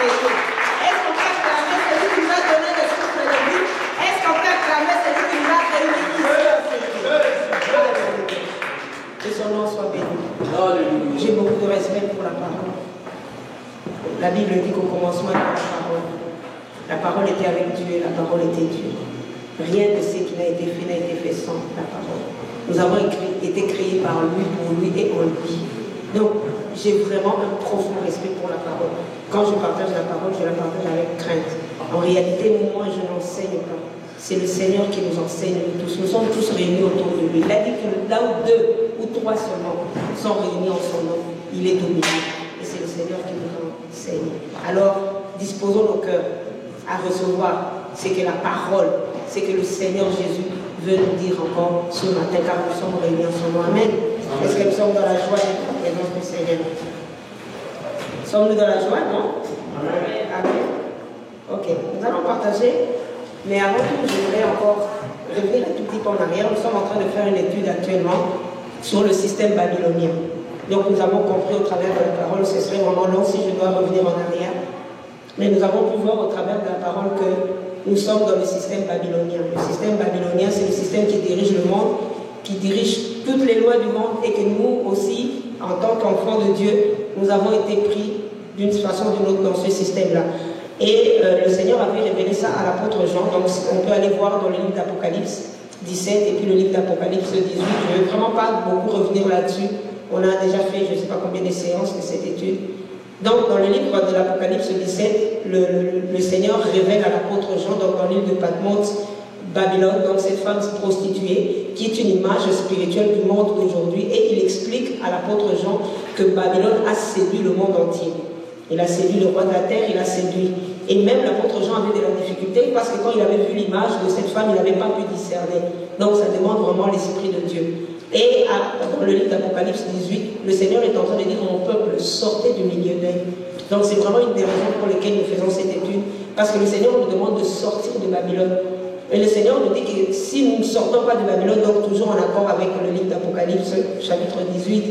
sauvé? Est-ce qu'on peut acclamer celui qui nous a donné le souffle de vie? Est-ce qu'on peut acclamer celui qui nous a réunis ici? Que son nom soit béni. J'ai beaucoup de respect pour la parole. La Bible dit qu'au commencement de la parole était avec Dieu et la parole était Dieu. Rien de ce qui n'a été fait sans la parole. Nous avons été créés par lui, pour lui et en lui. Donc, j'ai vraiment un profond respect pour la parole. Quand je partage la parole, je la partage avec crainte. En réalité, moi, je n'enseigne pas. C'est le Seigneur qui nous enseigne tous. Nous sommes tous réunis autour de lui. Il a dit que là où 2 ou 3 seulement sont réunis en son nom, il est au milieu. Et c'est le Seigneur qui nous enseigne. Alors, disposons nos cœurs à recevoir ce que la parole, ce que le Seigneur Jésus veut nous dire encore ce matin, car nous sommes réunis en son nom. Amen. Est-ce que nous sommes dans la joie de la présence du Seigneur? Sommes-nous dans la joie, non? Amen. Amen. Ok, nous allons partager, mais avant tout, je voudrais encore revenir un tout petit peu en arrière. Nous sommes en train de faire une étude actuellement sur le système babylonien. Donc nous avons compris au travers de la parole, ce serait vraiment long si je dois revenir en arrière. Mais nous avons pu voir au travers de la parole que nous sommes dans le système babylonien. Le système babylonien, c'est le système qui dirige le monde, qui dirige toutes les lois du monde, et que nous aussi, en tant qu'enfants de Dieu, nous avons été pris d'une façon ou d'une autre dans ce système-là. Et le Seigneur avait révélé ça à l'apôtre Jean. Donc on peut aller voir dans le livre d'Apocalypse 17 et puis le livre d'Apocalypse 18. Je ne vais vraiment pas beaucoup revenir là-dessus. On a déjà fait je ne sais pas combien de séances de cette étude. Donc, dans le livre de l'Apocalypse 17, le Seigneur révèle à l'apôtre Jean, donc dans l'île de Patmos, Babylone, donc cette femme prostituée, qui est une image spirituelle du monde d'aujourd'hui, et il explique à l'apôtre Jean que Babylone a séduit le monde entier. Il a séduit le roi de la terre, il a séduit. Et même l'apôtre Jean avait de la difficulté, parce que quand il avait vu l'image de cette femme, il n'avait pas pu discerner. Donc, ça demande vraiment l'esprit de Dieu. Et dans le livre d'Apocalypse 18, le Seigneur est en train de dire à mon peuple, sortez du milieu d'elle. Donc c'est vraiment une des raisons pour lesquelles nous faisons cette étude, parce que le Seigneur nous demande de sortir de Babylone. Et le Seigneur nous dit que si nous ne sortons pas de Babylone, donc toujours en accord avec le livre d'Apocalypse, chapitre 18,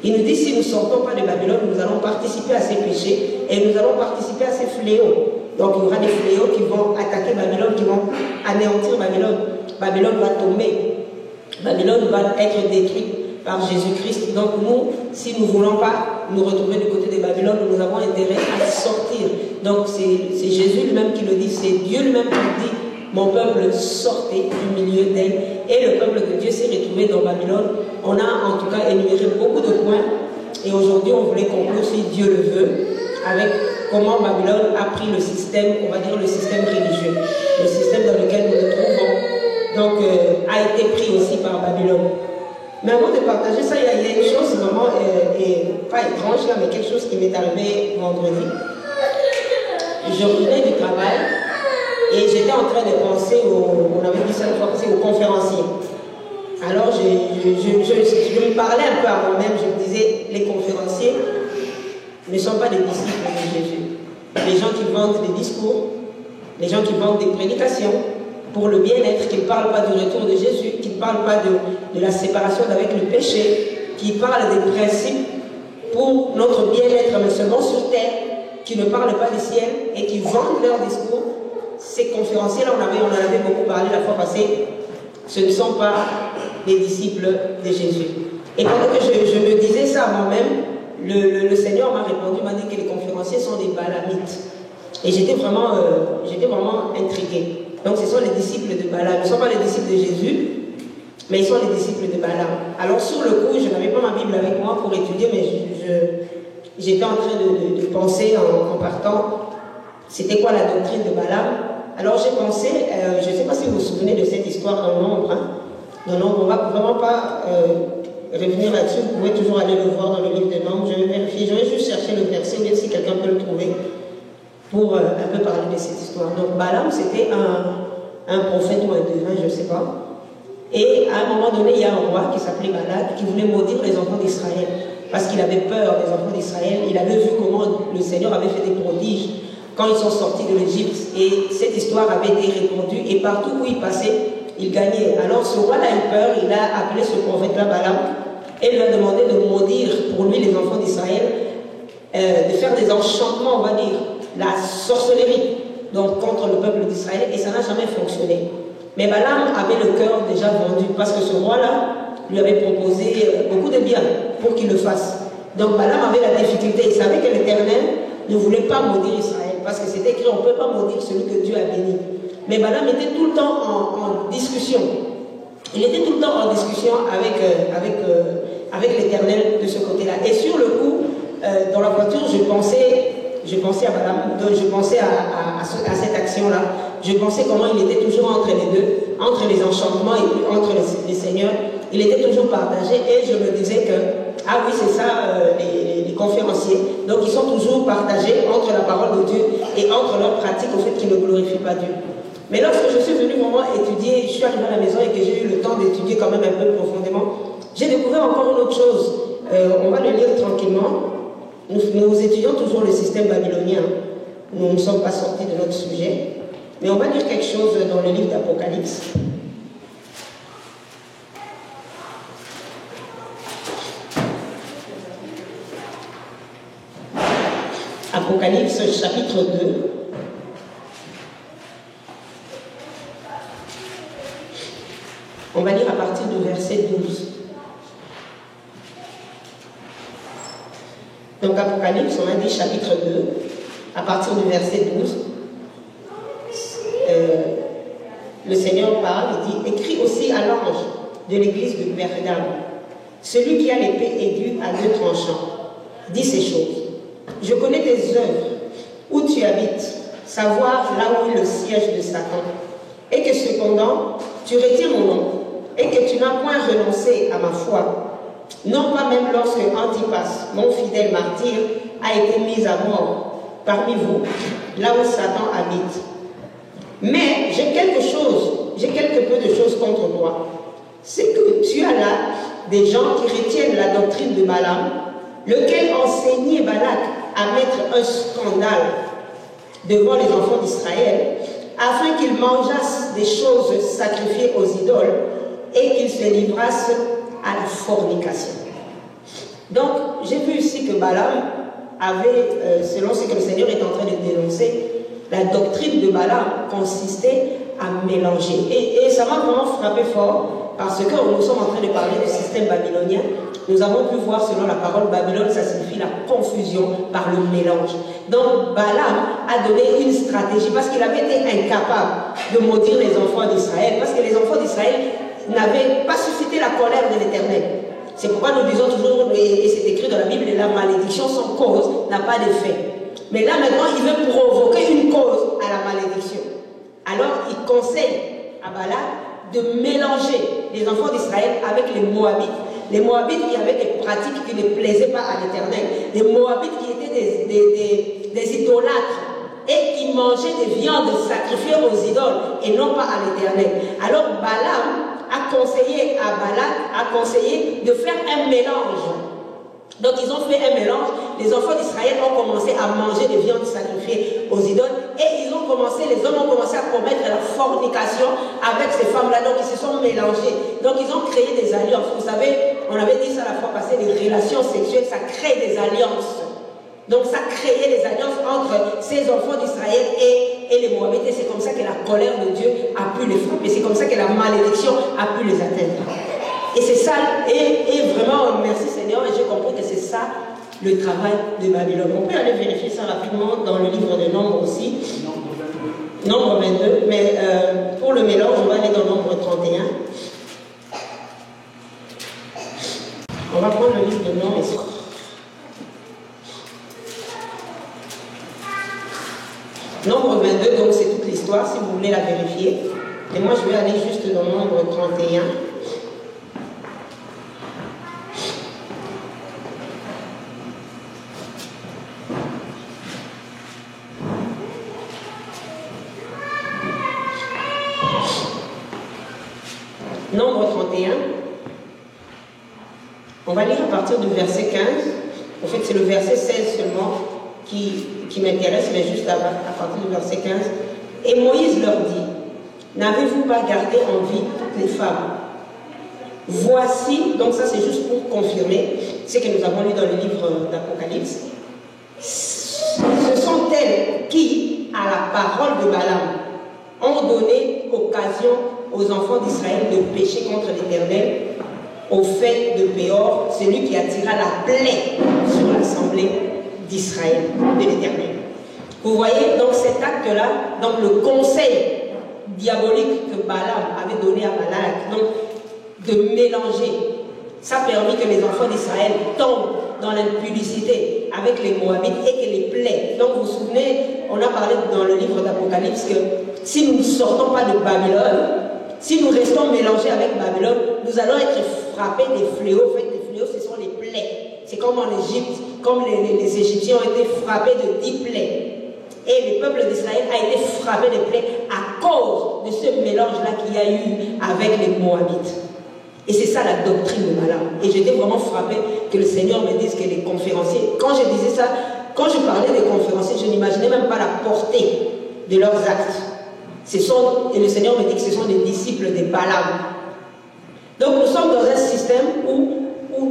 il nous dit si nous ne sortons pas de Babylone, nous allons participer à ces péchés et nous allons participer à ces fléaux. Donc il y aura des fléaux qui vont attaquer Babylone, qui vont anéantir Babylone. Babylone va tomber. Babylone va être détruite par Jésus-Christ. Donc nous, si nous ne voulons pas nous retrouver du côté de Babylone, nous avons intérêt à sortir. Donc c'est Jésus lui-même qui le dit, c'est Dieu lui-même qui le dit, mon peuple sortez du milieu d'elle. Et le peuple de Dieu s'est retrouvé dans Babylone. On a en tout cas énuméré beaucoup de points. Et aujourd'hui, on voulait conclure, si Dieu le veut, avec comment Babylone a pris le système, on va dire le système religieux, le système dans lequel nous nous trouvons. Donc, a été pris aussi par Babylone. Mais avant de partager ça, il y a une chose vraiment, pas étrange là, mais quelque chose qui m'est arrivé vendredi. Je revenais du travail et j'étais en train de penser on avait dit ça une fois, aux conférenciers. Alors, je me parlais un peu à moi-même, je me disais, les conférenciers ne sont pas des disciples de Jésus. Les gens qui vendent des discours, les gens qui vendent des prédications, pour le bien-être, qui ne parlent pas du retour de Jésus, qui ne parlent pas de la séparation avec le péché, qui parlent des principes pour notre bien-être, mais seulement sur terre, qui ne parlent pas du ciel et qui vendent leur discours. Ces conférenciers-là, on en avait beaucoup parlé la fois passée, ce ne sont pas des disciples de Jésus. Et pendant que je me disais ça à moi-même, le Seigneur m'a répondu, m'a dit que les conférenciers sont des balamites. Et j'étais vraiment intriguée. Donc ce sont les disciples de Balaam. Ils ne sont pas les disciples de Jésus, mais ils sont les disciples de Balaam. Alors sur le coup, je n'avais pas ma Bible avec moi pour étudier, mais j'étais en train de penser en partant, c'était quoi la doctrine de Balaam. Alors j'ai pensé, je ne sais pas si vous vous souvenez de cette histoire dans Nombre. Dans Nombre, on ne va vraiment pas revenir là-dessus, vous pouvez toujours aller le voir dans le livre de Nombre. Je vais vérifier, je vais juste chercher le verset, ou bien si quelqu'un peut le trouver, pour un peu parler de cette histoire. Donc Balaam, c'était un prophète ou un devin, je ne sais pas. Et à un moment donné, il y a un roi qui s'appelait Balak, qui voulait maudire les enfants d'Israël, parce qu'il avait peur des enfants d'Israël. Il avait vu comment le Seigneur avait fait des prodiges quand ils sont sortis de l'Égypte. Et cette histoire avait été répandue, et partout où il passait, il gagnait. Alors ce roi a eu peur, il a appelé ce prophète-là Balaam, et lui a demandé de maudire pour lui les enfants d'Israël, de faire des enchantements, on va dire, la sorcellerie, donc contre le peuple d'Israël, et ça n'a jamais fonctionné. Mais Balaam avait le cœur déjà vendu, parce que ce roi-là lui avait proposé beaucoup de bien pour qu'il le fasse. Donc Balaam avait la difficulté, il savait que l'Éternel ne voulait pas maudire Israël, parce que c'était écrit, on ne peut pas maudire celui que Dieu a béni. Mais Balaam était tout le temps en discussion. Il était tout le temps en discussion avec l'Éternel de ce côté-là. Et sur le coup, dans la voiture, je pensais à Balaam, donc je pensais à cette action-là. Je pensais comment il était toujours entre les deux, entre les enchantements et puis entre les seigneurs. Il était toujours partagé et je me disais que, ah oui, c'est ça, les conférenciers. Donc ils sont toujours partagés entre la parole de Dieu et entre leur pratique au fait qu'ils ne glorifient pas Dieu. Mais lorsque je suis venu vraiment étudier, je suis arrivé à la maison et que j'ai eu le temps d'étudier quand même un peu profondément, j'ai découvert encore une autre chose. On va le lire tranquillement. Nous étudions toujours le système babylonien. Nous ne sommes pas sortis de notre sujet. Mais on va lire quelque chose dans le livre d'Apocalypse. Apocalypse chapitre 2. On va lire à partir du verset 12. Donc Apocalypse, on a dit chapitre 2, à partir du verset 12. Le Seigneur parle, il dit, écris aussi à l'ange de l'église de Pergame, celui qui a l'épée aiguë à deux tranchants, dis ces choses. Je connais tes œuvres, où tu habites, savoir là où est le siège de Satan, et que cependant, tu retires mon nom, et que tu n'as point renoncé à ma foi, non pas même lorsque Antipas, mon fidèle martyr, a été mis à mort parmi vous, là où Satan habite. Mais j'ai quelque peu de choses contre toi. C'est que tu as là des gens qui retiennent la doctrine de Balaam, lequel enseignait Balak à mettre un scandale devant les enfants d'Israël, afin qu'ils mangeassent des choses sacrifiées aux idoles et qu'ils se livrassent à la fornication. Donc, j'ai vu ici que Balaam avait, selon ce que le Seigneur est en train de dénoncer, la doctrine de Balaam consistait à mélanger. Et ça m'a vraiment frappé fort, parce que nous sommes en train de parler du système babylonien. Nous avons pu voir, selon la parole Babylone, ça signifie la confusion par le mélange. Donc Balaam a donné une stratégie, parce qu'il avait été incapable de maudire les enfants d'Israël, parce que les enfants d'Israël n'avaient pas suscité la colère de l'Éternel. C'est pourquoi nous disons toujours, et c'est écrit dans la Bible, la malédiction sans cause n'a pas d'effet. Mais là maintenant, il veut provoquer une cause à la malédiction. Alors il conseille à Balak de mélanger les enfants d'Israël avec les Moabites. Les Moabites qui avaient des pratiques qui ne plaisaient pas à l'Éternel. Les Moabites qui étaient des idolâtres et qui mangeaient des viandes sacrifiées aux idoles et non pas à l'Éternel. Alors Balaam a conseillé à Balak de faire un mélange. Donc ils ont fait un mélange. Les enfants d'Israël ont commencé à manger des viandes sacrifiées aux idoles et les hommes ont commencé à commettre la fornication avec ces femmes-là. Donc ils se sont mélangés. Donc ils ont créé des alliances. Vous savez, on avait dit ça la fois passée, les relations sexuelles, ça crée des alliances. Donc ça créait des alliances entre ces enfants d'Israël et les Moabites. Et c'est comme ça que la colère de Dieu a pu les frapper. C'est comme ça que la malédiction a pu les atteindre. Et c'est ça, et vraiment, merci Seigneur, et j'ai compris que c'est ça le travail de Babylone. On peut aller vérifier ça rapidement dans le livre de Nombre aussi. Nombre 22, mais pour le mélange, on va aller dans Nombre 31. On va prendre le livre de Nombre ici. Nombre 22, donc c'est toute l'histoire, si vous voulez la vérifier. Et moi, je vais aller juste dans Nombre 31. Nombre 31, on va lire à partir du verset 15. En fait, c'est le verset 16 seulement qui m'intéresse, mais juste à partir du verset 15. Et Moïse leur dit, n'avez-vous pas gardé en vie toutes les femmes? Voici, donc ça c'est juste pour confirmer ce que nous avons lu dans le livre d'Apocalypse. Ce sont elles parole de Balaam ont donné occasion aux enfants d'Israël de pécher contre l'Éternel au fait de Péor, celui qui attira la plaie sur l'assemblée d'Israël, de l'Éternel. Vous voyez, donc cet acte-là, donc le conseil diabolique que Balaam avait donné à Balak, donc de mélanger, ça a permis que les enfants d'Israël tombent dans l'impudicité avec les Moabites et que les plaies. Donc vous vous souvenez, on a parlé dans le livre d'Apocalypse que si nous ne sortons pas de Babylone, si nous restons mélangés avec Babylone, nous allons être frappés des fléaux. En fait, les fléaux, ce sont les plaies. C'est comme en Égypte, comme les Égyptiens ont été frappés de 10 plaies. Et le peuple d'Israël a été frappé de plaies à cause de ce mélange-là qu'il y a eu avec les Moabites. Et c'est ça la doctrine de Balaam. Et j'étais vraiment frappé que le Seigneur me dise que les conférenciers, quand je disais ça, quand je parlais des conférenciers, je n'imaginais même pas la portée de leurs actes. Et le Seigneur me dit que ce sont des disciples de Balaam. Donc nous sommes dans un système où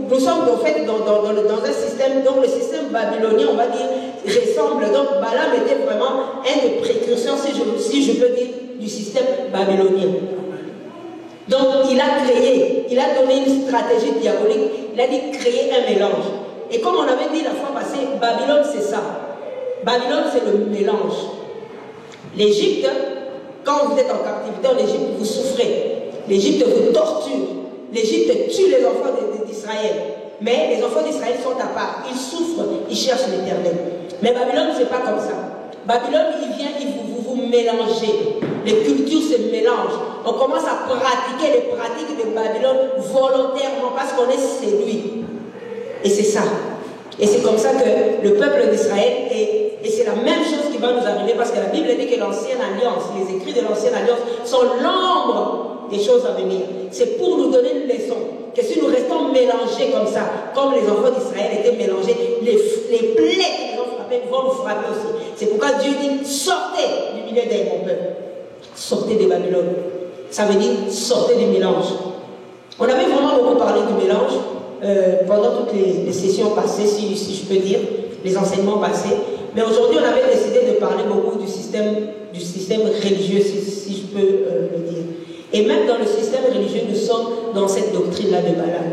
nous sommes en fait dans un système, donc le système babylonien, on va dire, ressemble. Donc Balaam était vraiment un des précurseurs, si je peux dire, du système babylonien. Donc il a donné une stratégie diabolique, il a dit créer un mélange. Et comme on avait dit la fois passée, Babylone c'est ça. Babylone c'est le mélange. L'Égypte, quand vous êtes en captivité en Égypte, vous souffrez. L'Égypte vous torture. L'Égypte tue les enfants d'Israël. Mais les enfants d'Israël sont à part. Ils souffrent, ils cherchent l'Éternel. Mais Babylone, c'est pas comme ça. Babylone, il vient, vous mélangez. Les cultures se mélangent. On commence à pratiquer les pratiques de Babylone volontairement parce qu'on est séduit. Et c'est ça. Et c'est comme ça que le peuple d'Israël et c'est la même chose qui va nous arriver parce que la Bible dit que l'ancienne alliance, les écrits de l'ancienne alliance sont l'ombre des choses à venir. C'est pour nous donner une leçon que si nous restons mélangés comme ça, comme les enfants d'Israël étaient mélangés, les plaies qui nous ont frappés vont nous frapper aussi. C'est pourquoi Dieu dit sortez du milieu d'eux, mon peuple. Sortez de Babylone. Ça veut dire sortez du mélange. On avait vraiment beaucoup parlé du mélange pendant toutes les sessions passées, si je peux dire, les enseignements passés. Mais aujourd'hui, on avait décidé de parler beaucoup du système religieux, si je peux le dire. Et même dans le système religieux, nous sommes dans cette doctrine-là de Balaam.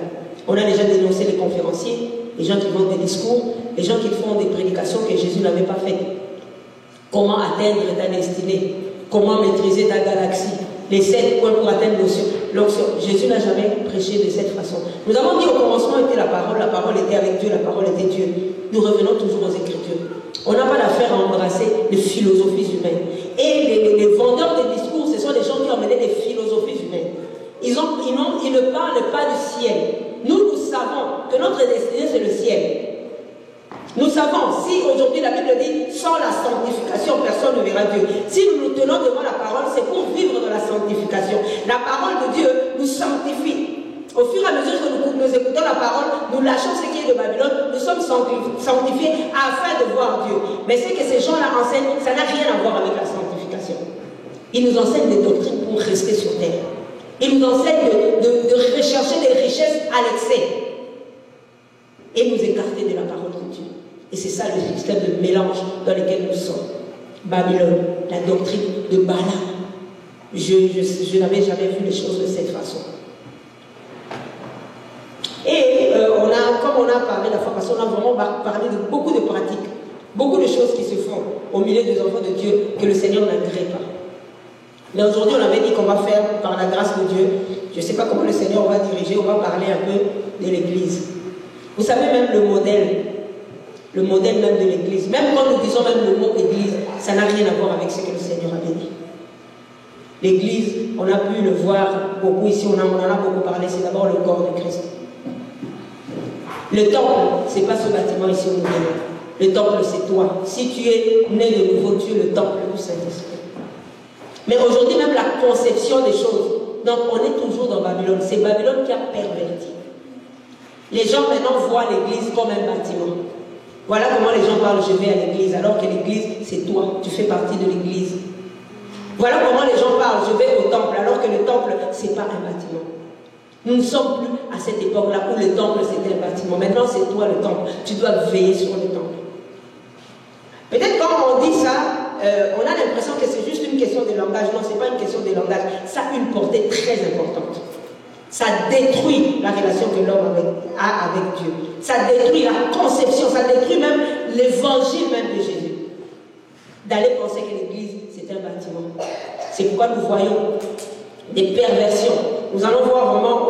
On a déjà dénoncé les conférenciers, les gens qui font des discours, les gens qui font des prédications que Jésus n'avait pas faites. Comment atteindre ta destinée? Comment maîtriser ta galaxie? Les 7 points pour atteindre l'onction. Jésus n'a jamais prêché de cette façon. Nous avons dit au commencement était la parole était avec Dieu, la parole était Dieu. Nous revenons toujours aux Écritures. On n'a pas d'affaire à embrasser les philosophies humaines. Et les vendeurs de discours, ce sont des gens qui ont mené des philosophies humaines. Ils ne parlent pas du ciel. Nous savons que notre destinée, c'est le ciel. Nous savons, si aujourd'hui la Bible dit, sans la sanctification, personne ne verra Dieu. Si nous nous tenons devant la parole, c'est pour vivre dans la sanctification. La parole de Dieu nous sanctifie. Au fur et à mesure que nous écoutons la parole, nous lâchons ce qui est de Babylone, nous sommes sanctifiés afin de voir Dieu. Mais ce que ces gens-là enseignent, ça n'a rien à voir avec la sanctification. Ils nous enseignent des doctrines pour rester sur terre. Ils nous enseignent de rechercher des richesses à l'excès et nous écarter de la parole de Dieu. Et c'est ça le système de mélange dans lequel nous sommes. Babylone, la doctrine de Balaam. Je n'avais jamais vu les choses de cette façon. Et comme on a parlé la fois passée, on a vraiment parlé de beaucoup de pratiques, beaucoup de choses qui se font au milieu des enfants de Dieu que le Seigneur n'agrée pas. Mais aujourd'hui, on avait dit qu'on va faire, par la grâce de Dieu, je ne sais pas comment le Seigneur va diriger, on va parler un peu de l'Église. Vous savez, même le modèle même de l'Église, même quand nous disons même le mot Église, ça n'a rien à voir avec ce que le Seigneur avait dit. L'Église, on a pu le voir beaucoup ici, on en a beaucoup parlé, c'est d'abord le corps de Christ. Le temple, ce n'est pas ce bâtiment ici où nous venons. Le temple, c'est toi. Si tu es né de nouveau, tu es le temple du Saint-Esprit. Mais aujourd'hui, même la conception des choses, donc on est toujours dans Babylone. C'est Babylone qui a perverti. Les gens maintenant voient l'église comme un bâtiment. Voilà comment les gens parlent, je vais à l'église, alors que l'église, c'est toi, tu fais partie de l'église. Voilà comment les gens parlent, je vais au temple, alors que le temple, ce n'est pas un bâtiment. Nous ne sommes plus à cette époque-là où le temple, c'était un bâtiment. Maintenant, c'est toi le temple. Tu dois veiller sur le temple. Peut-être quand on dit ça, on a l'impression que c'est juste une question de langage. Non, ce n'est pas une question de langage. Ça a une portée très importante. Ça détruit la relation que l'homme a avec Dieu. Ça détruit la conception, ça détruit même l'évangile même de Jésus. D'aller penser que l'Église, c'est un bâtiment. C'est pourquoi nous voyons des perversions. Nous allons voir vraiment,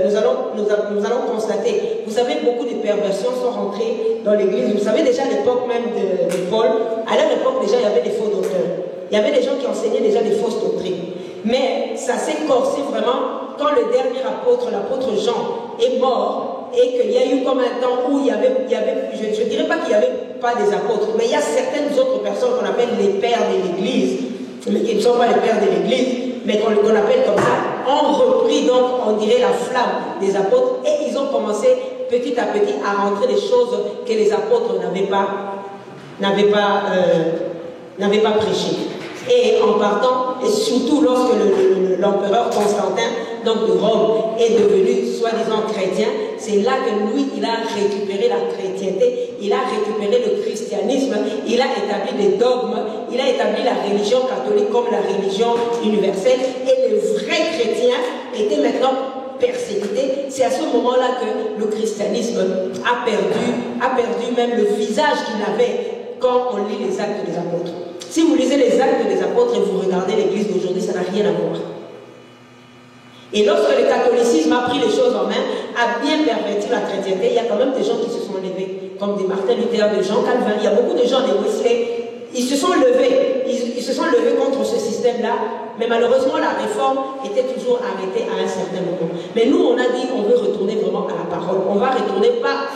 nous allons constater, vous savez, beaucoup de perversions sont rentrées dans l'Église. Vous savez déjà à l'époque même de Paul, à leur époque déjà il y avait des faux docteurs. Il y avait des gens qui enseignaient déjà des fausses doctrines. Mais ça s'est corsé vraiment quand le dernier apôtre, l'apôtre Jean, est mort et qu'il y a eu comme un temps où il y avait je ne dirais pas qu'il n'y avait pas des apôtres, mais il y a certaines autres personnes qu'on appelle les pères de l'Église, mais qui ne sont pas les pères de l'Église, mais qu'on appelle comme ça, ont repris donc, on dirait, la flamme des apôtres et ils ont commencé petit à petit à rentrer des choses que les apôtres n'avaient pas prêchées. Et en partant, et surtout lorsque l'empereur Constantin, donc de Rome, est devenu soi-disant chrétien, c'est là que lui, il a récupéré la chrétienté, il a récupéré le christianisme, il a établi des dogmes, il a établi la religion catholique comme la religion universelle, et les vrais chrétiens étaient maintenant persécutés. C'est à ce moment-là que le christianisme a perdu même le visage qu'il avait quand on lit les actes des apôtres. Si vous lisez les actes des apôtres et vous regardez l'église d'aujourd'hui, ça n'a rien à voir. Et lorsque le catholicisme a pris les choses en main, a bien perverti la chrétienté, il y a quand même des gens qui se sont levés, comme des Martin Luther, des Jean Calvin, il y a beaucoup de gens, des Wesley, ils se sont levés contre ce système-là, mais malheureusement la réforme était toujours arrêtée à un certain moment. Mais nous, on a dit, on veut retourner vraiment à la parole. On va retourner pas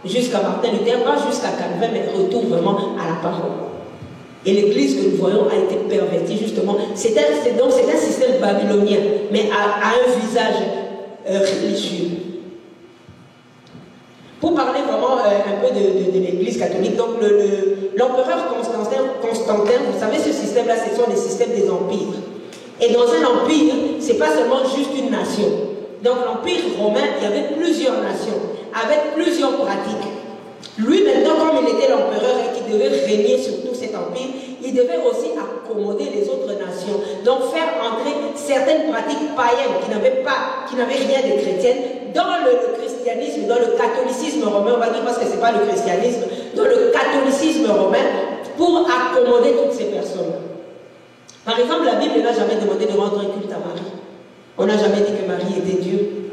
jusqu'à Martin Luther, pas jusqu'à Calvin, mais retour vraiment à la parole. Et l'église que nous voyons a été pervertie justement. C'est un système babylonien, mais à un visage religieux. Pour parler vraiment un peu de l'église catholique, donc l'empereur Constantin, vous savez, ce système-là, ce sont les systèmes des empires. Et dans un empire, ce n'est pas seulement juste une nation. Donc l'empire romain, il y avait plusieurs nations, avec plusieurs pratiques. Lui, maintenant, comme il était l'empereur et qu'il devait régner sur tout cet empire, il devait aussi accommoder les autres nations. Donc, faire entrer certaines pratiques païennes qui n'avaient rien de chrétienne dans le christianisme, dans le catholicisme romain, on va dire parce que ce n'est pas le christianisme, dans le catholicisme romain, pour accommoder toutes ces personnes. Par exemple, la Bible n'a jamais demandé de rendre un culte à Marie. On n'a jamais dit que Marie était Dieu.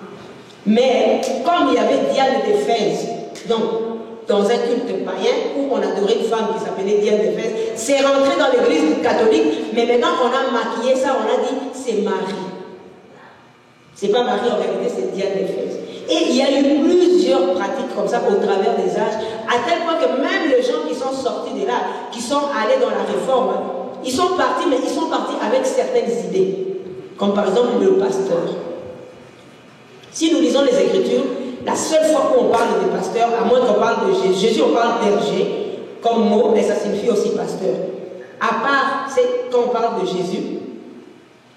Mais, comme il y avait Diane d'Éphèse, donc, dans un culte païen où on adorait une femme qui s'appelait Diane d'Éphèse, c'est rentré dans l'église catholique, mais maintenant on a maquillé ça, on a dit c'est Marie. C'est pas Marie en réalité, c'est Diane d'Éphèse. Et il y a eu plusieurs pratiques comme ça au travers des âges, à tel point que même les gens qui sont sortis de là, qui sont allés dans la réforme, ils sont partis, mais ils sont partis avec certaines idées, comme par exemple le pasteur. Si nous lisons les Écritures, la seule fois où on parle des pasteurs, à moins qu'on parle de Jésus, on parle berger comme mot, mais ça signifie aussi pasteur. À part, c'est quand on parle de Jésus.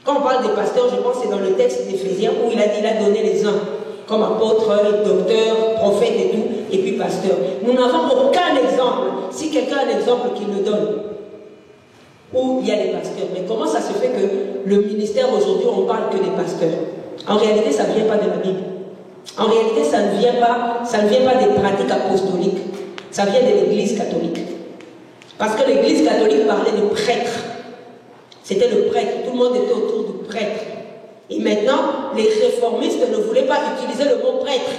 Quand on parle des pasteurs, je pense que c'est dans le texte d'Éphésiens où il a dit, il a donné les uns comme apôtres, docteurs, prophètes et tout, et puis pasteurs. Nous n'avons aucun exemple. Si quelqu'un a un exemple qu'il nous donne, où il y a des pasteurs. Mais comment ça se fait que le ministère aujourd'hui, on parle que des pasteurs? En réalité, ça ne vient pas de la Bible. En réalité, ça ne vient pas des pratiques apostoliques. Ça vient de l'Église catholique. Parce que l'Église catholique parlait de prêtres. C'était le prêtre. Tout le monde était autour du prêtre. Et maintenant, les réformistes ne voulaient pas utiliser le mot prêtre.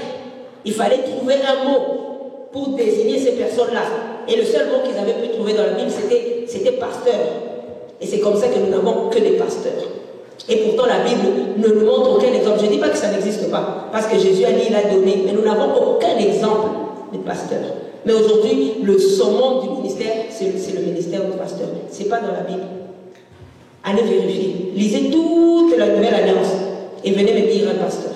Il fallait trouver un mot pour désigner ces personnes-là. Et le seul mot qu'ils avaient pu trouver dans la Bible, c'était pasteur. Et c'est comme ça que nous n'avons que des pasteurs. Et pourtant, la Bible ne nous montre aucun exemple. Je ne dis pas que ça n'existe pas, parce que Jésus a dit, il a donné, mais nous n'avons aucun exemple de pasteur. Mais aujourd'hui, le summum du ministère, c'est le ministère du pasteur. Ce n'est pas dans la Bible. Allez vérifier. Lisez toute la Nouvelle Alliance et venez me dire un pasteur.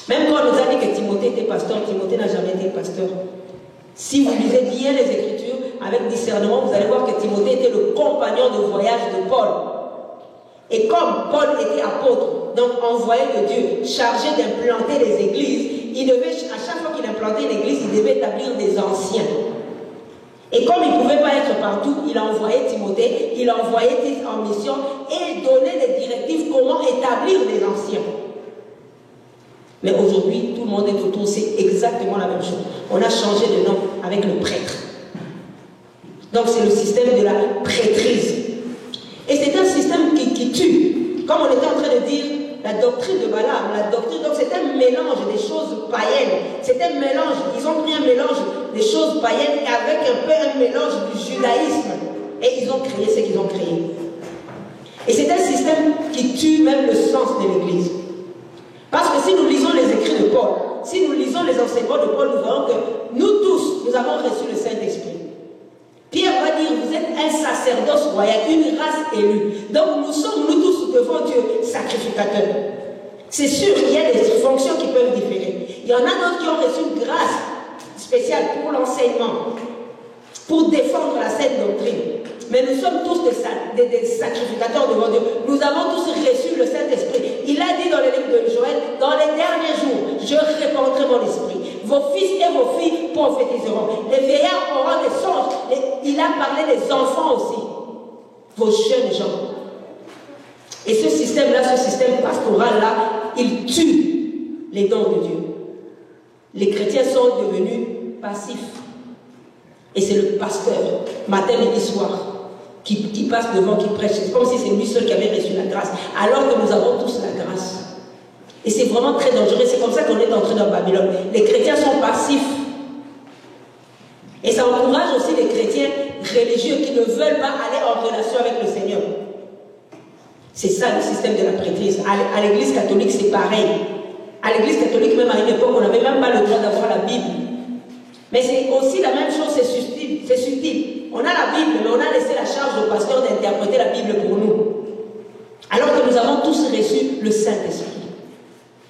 Même quand on nous a dit que Timothée était pasteur, Timothée n'a jamais été pasteur. Si vous lisez bien les Écritures, avec discernement, vous allez voir que Timothée était le compagnon de voyage de Paul. Et comme Paul était apôtre, donc envoyé de Dieu, chargé d'implanter les églises, il devait, à chaque fois qu'il implantait une église, il devait établir des anciens. Et comme il ne pouvait pas être partout, il a envoyé Timothée, il a envoyé Tite en mission et donné des directives comment établir les anciens. Mais aujourd'hui, tout le monde est autour, c'est exactement la même chose. On a changé de nom avec le prêtre. Donc c'est le système de la prêtrise. Et c'est un système qui tue. Comme on était en train de dire, la doctrine de Balaam, la doctrine, donc c'est un mélange des choses païennes. C'est un mélange, ils ont pris un mélange des choses païennes avec un peu un mélange du judaïsme. Et ils ont créé ce qu'ils ont créé. Et c'est un système qui tue même le sens de l'Église. Parce que si nous lisons les écrits de Paul, si nous lisons les enseignements de Paul, nous verrons que nous tous, nous avons reçu le Saint-Esprit. Pierre va dire, vous êtes un sacerdoce royal, une race élue. Donc nous sommes, nous tous, devant Dieu, sacrificateurs. C'est sûr qu'il y a des fonctions qui peuvent différer. Il y en a d'autres qui ont reçu une grâce spéciale pour l'enseignement, pour défendre la sainte doctrine. Mais nous sommes tous des sacrificateurs devant Dieu. Nous avons tous reçu le Saint-Esprit. Il a dit dans le livre de Joël, dans les derniers jours, je répandrai mon esprit. Vos fils et vos filles prophétiseront. Les vieillards auront des songes. Il a parlé des enfants aussi. Vos jeunes gens. Et ce système-là, ce système pastoral-là, il tue les dons de Dieu. Les chrétiens sont devenus passifs. Et c'est le pasteur, matin, midi, soir, qui passe devant, qui prêche. C'est comme si c'est lui seul qui avait reçu la grâce. Alors que nous avons tous la grâce. Et c'est vraiment très dangereux. C'est comme ça qu'on est entré dans Babylone. Les chrétiens sont passifs. Et ça encourage aussi les chrétiens religieux qui ne veulent pas aller en relation avec le Seigneur. C'est ça le système de la prêtrise. À l'église catholique, c'est pareil. À l'église catholique, même à une époque, on n'avait même pas le droit d'avoir la Bible. Mais c'est aussi la même chose, c'est subtil. C'est subtil. On a la Bible, mais on a laissé la charge au pasteur d'interpréter la Bible pour nous. Alors que nous avons tous reçu le Saint-Esprit.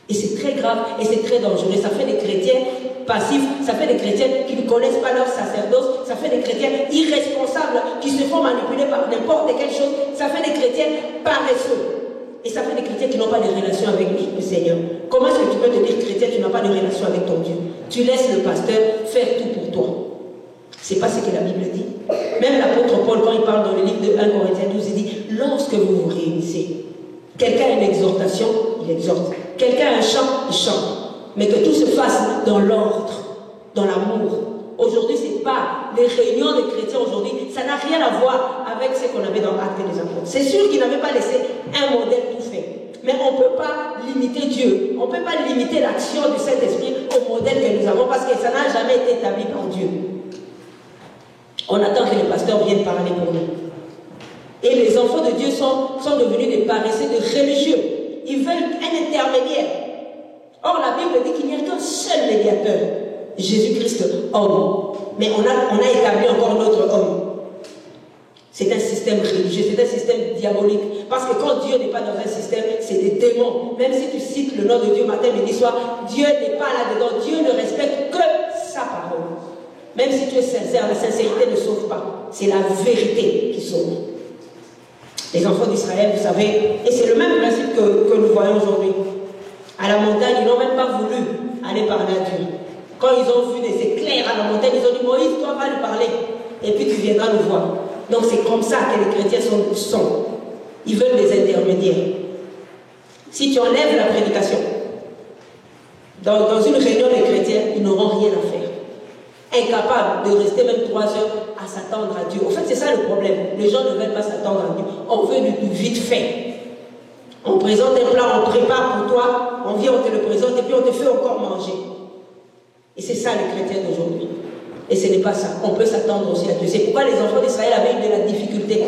Et c'est très grave et c'est très dangereux. Ça fait des chrétiens passifs, ça fait des chrétiens qui ne connaissent pas leur sacerdoce, ça fait des chrétiens irresponsables qui se font manipuler par n'importe quelle chose, ça fait des chrétiens paresseux. Et ça fait des chrétiens qui n'ont pas de relation avec le Seigneur. Comment est-ce que tu peux te dire chrétien, tu n'as pas de relation avec ton Dieu? Tu laisses le pasteur faire tout pour toi. C'est pas ce que la Bible dit. Même l'apôtre Paul, quand il parle dans le livre de 1 Corinthiens 12, il dit, lorsque vous vous réunissez, quelqu'un a une exhortation, il exhorte. Quelqu'un a un chant, il chante. Mais que tout se fasse dans l'ordre, dans l'amour. Aujourd'hui, ce n'est pas les réunions des chrétiens aujourd'hui, ça n'a rien à voir avec ce qu'on avait dans l'Acte des Apôtres. C'est sûr qu'ils n'avaient pas laissé un modèle tout fait. Mais on ne peut pas limiter Dieu. On ne peut pas limiter l'action du Saint-Esprit au modèle que nous avons parce que ça n'a jamais été établi par Dieu. On attend que les pasteurs viennent parler pour nous. Et les enfants de Dieu sont devenus des paresseux, des religieux. Ils veulent un intermédiaire. Or, la Bible dit qu'il n'y a qu'un seul médiateur, Jésus-Christ, homme. Mais on a établi encore notre homme. C'est un système religieux, c'est un système diabolique. Parce que quand Dieu n'est pas dans un système, c'est des démons. Même si tu cites le nom de Dieu matin, midi, soir, Dieu n'est pas là-dedans. Dieu ne respecte que sa parole. Même si tu es sincère, la sincérité ne sauve pas. C'est la vérité qui sauve. Les enfants d'Israël, vous savez, et c'est le même principe que nous voyons aujourd'hui. À la montagne, ils n'ont même pas voulu aller parler à Dieu. Quand ils ont vu des éclairs à la montagne, ils ont dit, Moïse, toi, va lui parler. Et puis tu viendras nous voir. Donc c'est comme ça que les chrétiens sont. Ils veulent des intermédiaires. Si tu enlèves la prédication, dans une réunion des chrétiens, ils n'auront rien à faire. Incapables de rester même 3 heures à s'attendre à Dieu. En fait, c'est ça le problème. Les gens ne veulent pas s'attendre à Dieu. On veut du vite fait. On présente un plat, on prépare pour toi, on vient, on te le présente et puis on te fait encore manger. Et c'est ça les chrétiens d'aujourd'hui. Et ce n'est pas ça. On peut s'attendre aussi à Dieu. C'est pourquoi les enfants d'Israël avaient eu de la difficulté.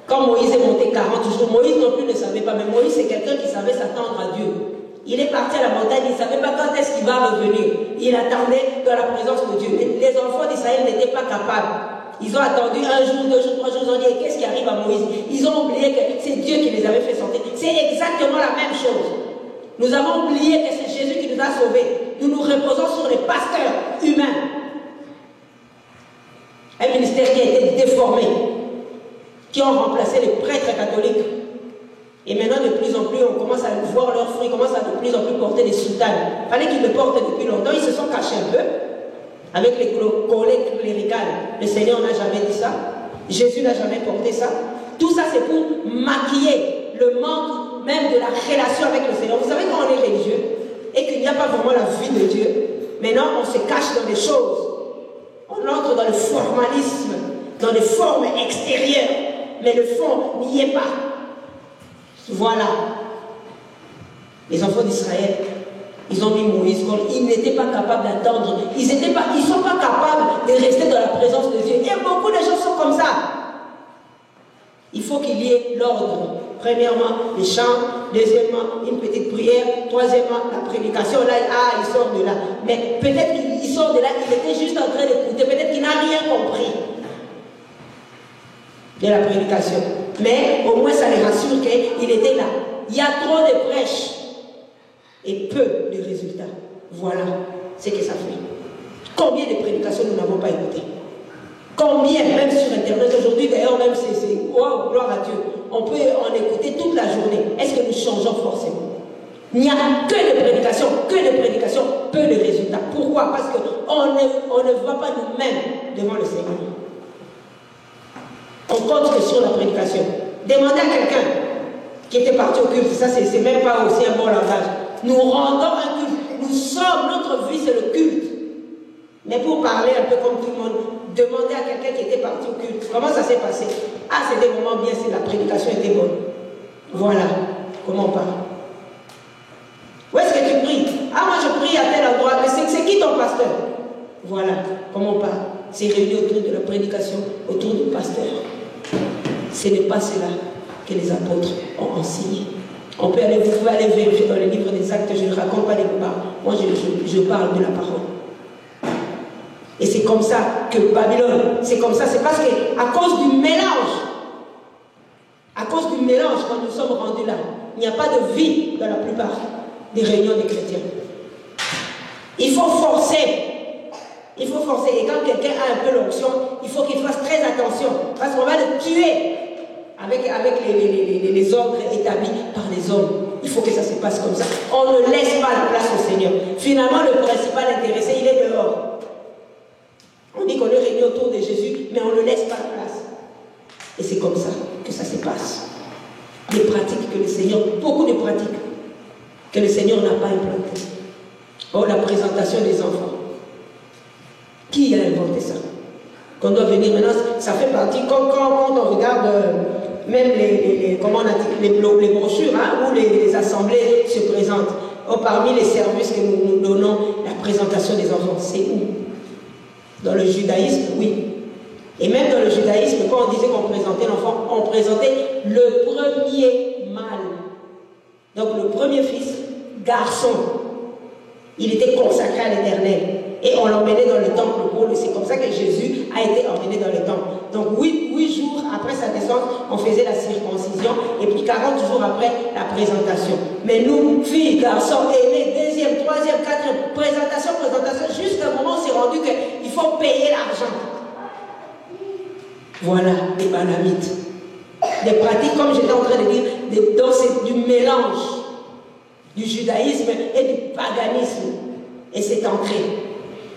Quand Moïse est monté 40 jours, Moïse non plus ne savait pas, mais Moïse c'est quelqu'un qui savait s'attendre à Dieu. Il est parti à la montagne, il ne savait pas quand est-ce qu'il va revenir. Il attendait dans la présence de Dieu. Les enfants d'Israël n'étaient pas capables. Ils ont attendu 1 jour, 2 jours, 3 jours, ils ont dit, qu'est-ce qui arrive à Moïse? Ils ont oublié que c'est Dieu qui les avait fait sortir. C'est exactement la même chose. Nous avons oublié que c'est Jésus qui nous a sauvés. Nous nous reposons sur les pasteurs humains. Un ministère qui a été déformé, qui ont remplacé les prêtres catholiques. Et maintenant, de plus en plus, on commence à voir leurs fruits, commence à de plus en plus porter des soutanes. Il fallait qu'ils le portent depuis longtemps, ils se sont cachés un peu. avec les collègues cléricales. Le Seigneur n'a jamais dit ça. Jésus n'a jamais porté ça. Tout ça, c'est pour maquiller le manque même de la relation avec le Seigneur. Vous savez, quand on est religieux et qu'il n'y a pas vraiment la vie de Dieu, maintenant on se cache dans des choses. On entre dans le formalisme, dans les formes extérieures, mais le fond n'y est pas. Voilà. Les enfants d'Israël, ils ont mis Moïse, ils n'étaient pas capables d'attendre. Ils ne sont pas capables de rester dans la présence de Dieu. Et beaucoup de gens sont comme ça. Il faut qu'il y ait l'ordre. Premièrement, les chants. Deuxièmement, une petite prière. Troisièmement, la prédication. Là, il sort de là. Mais peut-être qu'il sort de là, il était juste en train d'écouter. Peut-être qu'il n'a rien compris de la prédication. Mais au moins, ça les rassure qu'il était là. Il y a trop de prêches et peu de résultats. Voilà ce que ça fait. Combien de prédications nous n'avons pas écoutées? Combien, même sur Internet aujourd'hui, d'ailleurs, même c'est wow, gloire à Dieu, on peut en écouter toute la journée. Est-ce que nous changeons forcément? Il n'y a que de prédications, peu de résultats. Pourquoi? Parce qu'on ne voit pas nous-mêmes devant le Seigneur. On compte que sur la prédication. Demandez à quelqu'un qui était parti au culte, ça c'est même pas aussi un bon langage. Nous rendons un culte, nous sommes, notre vie c'est le culte. Mais pour parler un peu comme tout le monde, demandez à quelqu'un qui était parti au culte, comment ça s'est passé? Ah, c'était vraiment bien si la prédication était bonne. Voilà, comment on parle. Où est-ce que tu pries? Ah, moi je prie à tel endroit, mais c'est qui ton pasteur? Voilà, comment on parle. C'est réuni autour de la prédication, autour du pasteur. Ce n'est pas cela que les apôtres ont enseigné. On peut aller, vous pouvez aller vérifier dans le livre des Actes, je ne raconte pas les combats. Moi, je parle de la parole. Et c'est comme ça que Babylone, c'est comme ça, c'est parce qu'à cause du mélange, quand nous sommes rendus là, il n'y a pas de vie dans la plupart des réunions des chrétiens. Il faut forcer. Et quand quelqu'un a un peu l'onction, il faut qu'il fasse très attention, parce qu'on va le tuer avec les ordres établis par les hommes. Il faut que ça se passe comme ça. On ne laisse pas la place au Seigneur. Finalement, le principal intéressé, il est dehors. On dit qu'on est réunis autour de Jésus, mais on ne laisse pas la place. Et c'est comme ça que ça se passe. Des pratiques que le Seigneur, beaucoup de pratiques que le Seigneur n'a pas implantées. Oh, la présentation des enfants. Qui a inventé ça? Qu'on doit venir maintenant, ça fait partie, quand on regarde même comment on a dit, les brochures, hein, où les assemblées se présentent. Oh, parmi les services que nous donnons, la présentation des enfants, c'est où? Dans le judaïsme, oui. Et même dans le judaïsme, quand on disait qu'on présentait l'enfant, on présentait le premier mâle. Donc le premier fils, garçon. Il était consacré à l'Éternel. Et on l'emmenait dans le temple pour lui. C'est comme ça que Jésus a été emmené dans le temple. Donc 8 jours après sa naissance, on faisait la circoncision. Et puis 40 jours après, la présentation. Mais nous, filles, garçons, aînés, deuxième, troisième, quatrième, présentation, jusqu'à un moment où on s'est rendu qu'il faut payer l'argent. Voilà, les Banamites. Des pratiques, comme j'étais en train de dire, c'est du mélange du judaïsme et du paganisme. Et c'est ancré.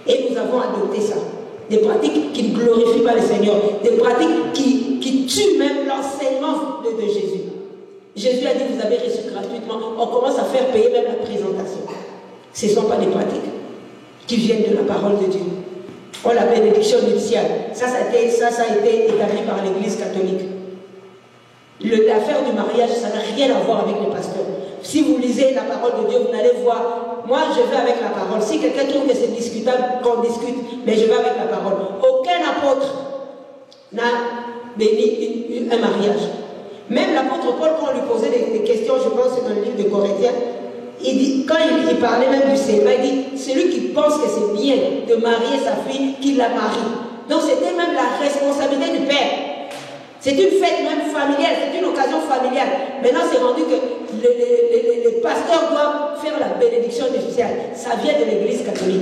Et nous avons adopté ça. Des pratiques qui ne glorifient pas le Seigneur. Des pratiques qui tuent même l'enseignement de Jésus. Jésus a dit, vous avez reçu gratuitement. On commence à faire payer même la présentation. Ce ne sont pas des pratiques qui viennent de la parole de Dieu. Oh, la bénédiction nuptiale. Ça a été établi par l'Église catholique. L'affaire du mariage, ça n'a rien à voir avec les pasteurs. Si vous lisez la parole de Dieu, vous allez voir, moi je vais avec la parole. Si quelqu'un trouve que c'est discutable, qu'on discute, mais je vais avec la parole. Aucun apôtre n'a béni un mariage. Même l'apôtre Paul, quand on lui posait des questions, je pense dans le livre de Corinthiens, il dit, quand il parlait même du célibat, il dit, celui qui pense que c'est bien de marier sa fille, qu'il la marie. Donc c'était même la responsabilité du père. C'est une fête même familiale, c'est une occasion familiale. Maintenant, c'est rendu que les pasteurs doivent faire la bénédiction nuptiale. Ça vient de l'Église catholique.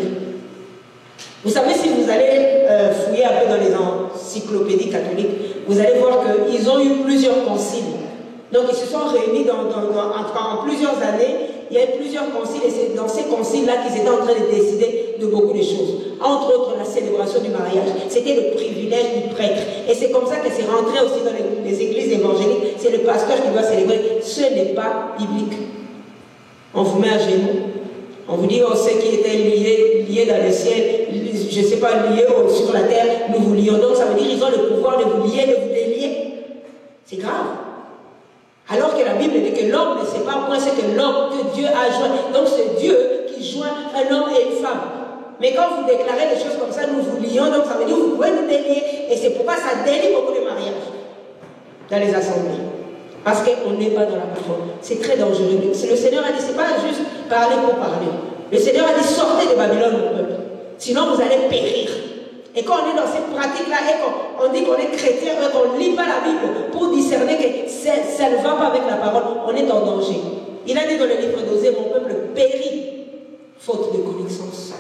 Vous savez, si vous allez fouiller un peu dans les encyclopédies catholiques, vous allez voir qu'ils ont eu plusieurs conciles. Donc, ils se sont réunis en plusieurs années il y a eu plusieurs conciles et c'est dans ces conciles-là qu'ils étaient en train de décider de beaucoup de choses. Entre autres, la célébration du mariage. C'était le privilège du prêtre. Et c'est comme ça que c'est rentré aussi dans les églises évangéliques. C'est le pasteur qui doit célébrer. Ce n'est pas biblique. On vous met à genoux. On vous dit, oh, ceux qui étaient liés dans le ciel, je ne sais pas, liés sur la terre, nous vous lions. Donc ça veut dire qu'ils ont le pouvoir de vous lier, de vous délier. C'est grave. Alors que la Bible dit que l'homme ne sait pas point, c'est que l'homme que Dieu a joint. Donc c'est Dieu qui joint un homme et une femme. Mais quand vous déclarez des choses comme ça, nous vous lions, donc ça veut dire que vous pouvez nous délier. Et c'est pourquoi ça délie beaucoup de mariages dans les assemblées. Parce qu'on n'est pas dans la parole. C'est très dangereux. Le Seigneur a dit, ce n'est pas juste parler pour parler. Le Seigneur a dit, sortez de Babylone, mon peuple. Sinon, vous allez périr. Et quand on est dans ces pratiques-là, et qu'on dit qu'on est chrétien, et qu'on ne lit pas la Bible pour discerner que ça ne va pas avec la parole, on est en danger. Il a dit dans le livre d'Osée, mon peuple périt, faute de connaissance.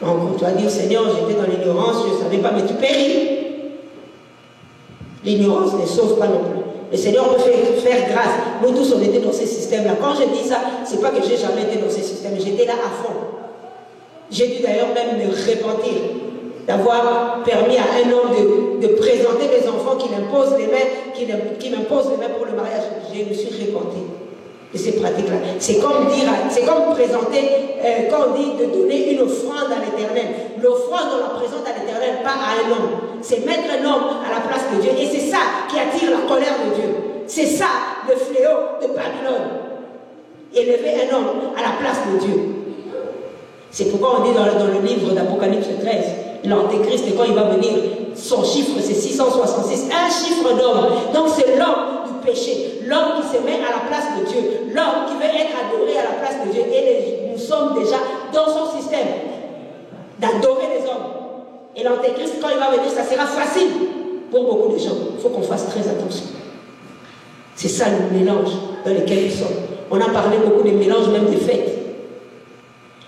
Donc, on doit dire, Seigneur, j'étais dans l'ignorance, je ne savais pas, mais tu péris. L'ignorance ne sauve pas non plus. Le Seigneur peut faire grâce. Nous tous, on était dans ces systèmes-là. Quand je dis ça, ce n'est pas que j'ai jamais été dans ces systèmes. J'étais là à fond. J'ai dû d'ailleurs même me repentir d'avoir permis à un homme de présenter mes enfants qui m'imposent les mains pour le mariage. Je me suis repenti de ces pratiques-là. C'est comme présenter, quand on dit de donner une offrande à l'Éternel. L'offrande, on la présente à l'Éternel, pas à un homme. C'est mettre un homme à la place de Dieu. Et c'est ça qui attire la colère de Dieu. C'est ça le fléau de Babylone. Élever un homme à la place de Dieu. C'est pourquoi on dit dans le livre d'Apocalypse 13, l'Antéchrist, quand il va venir, son chiffre c'est 666, un chiffre d'homme. Donc c'est l'homme du péché, l'homme qui se met à la place de Dieu, l'homme qui veut être adoré à la place de Dieu. Et nous sommes déjà dans son système d'adorer les hommes. Et l'Antéchrist, quand il va venir, ça sera facile pour beaucoup de gens. Il faut qu'on fasse très attention. C'est ça le mélange dans lequel nous sommes. On a parlé beaucoup des mélanges, même des fêtes.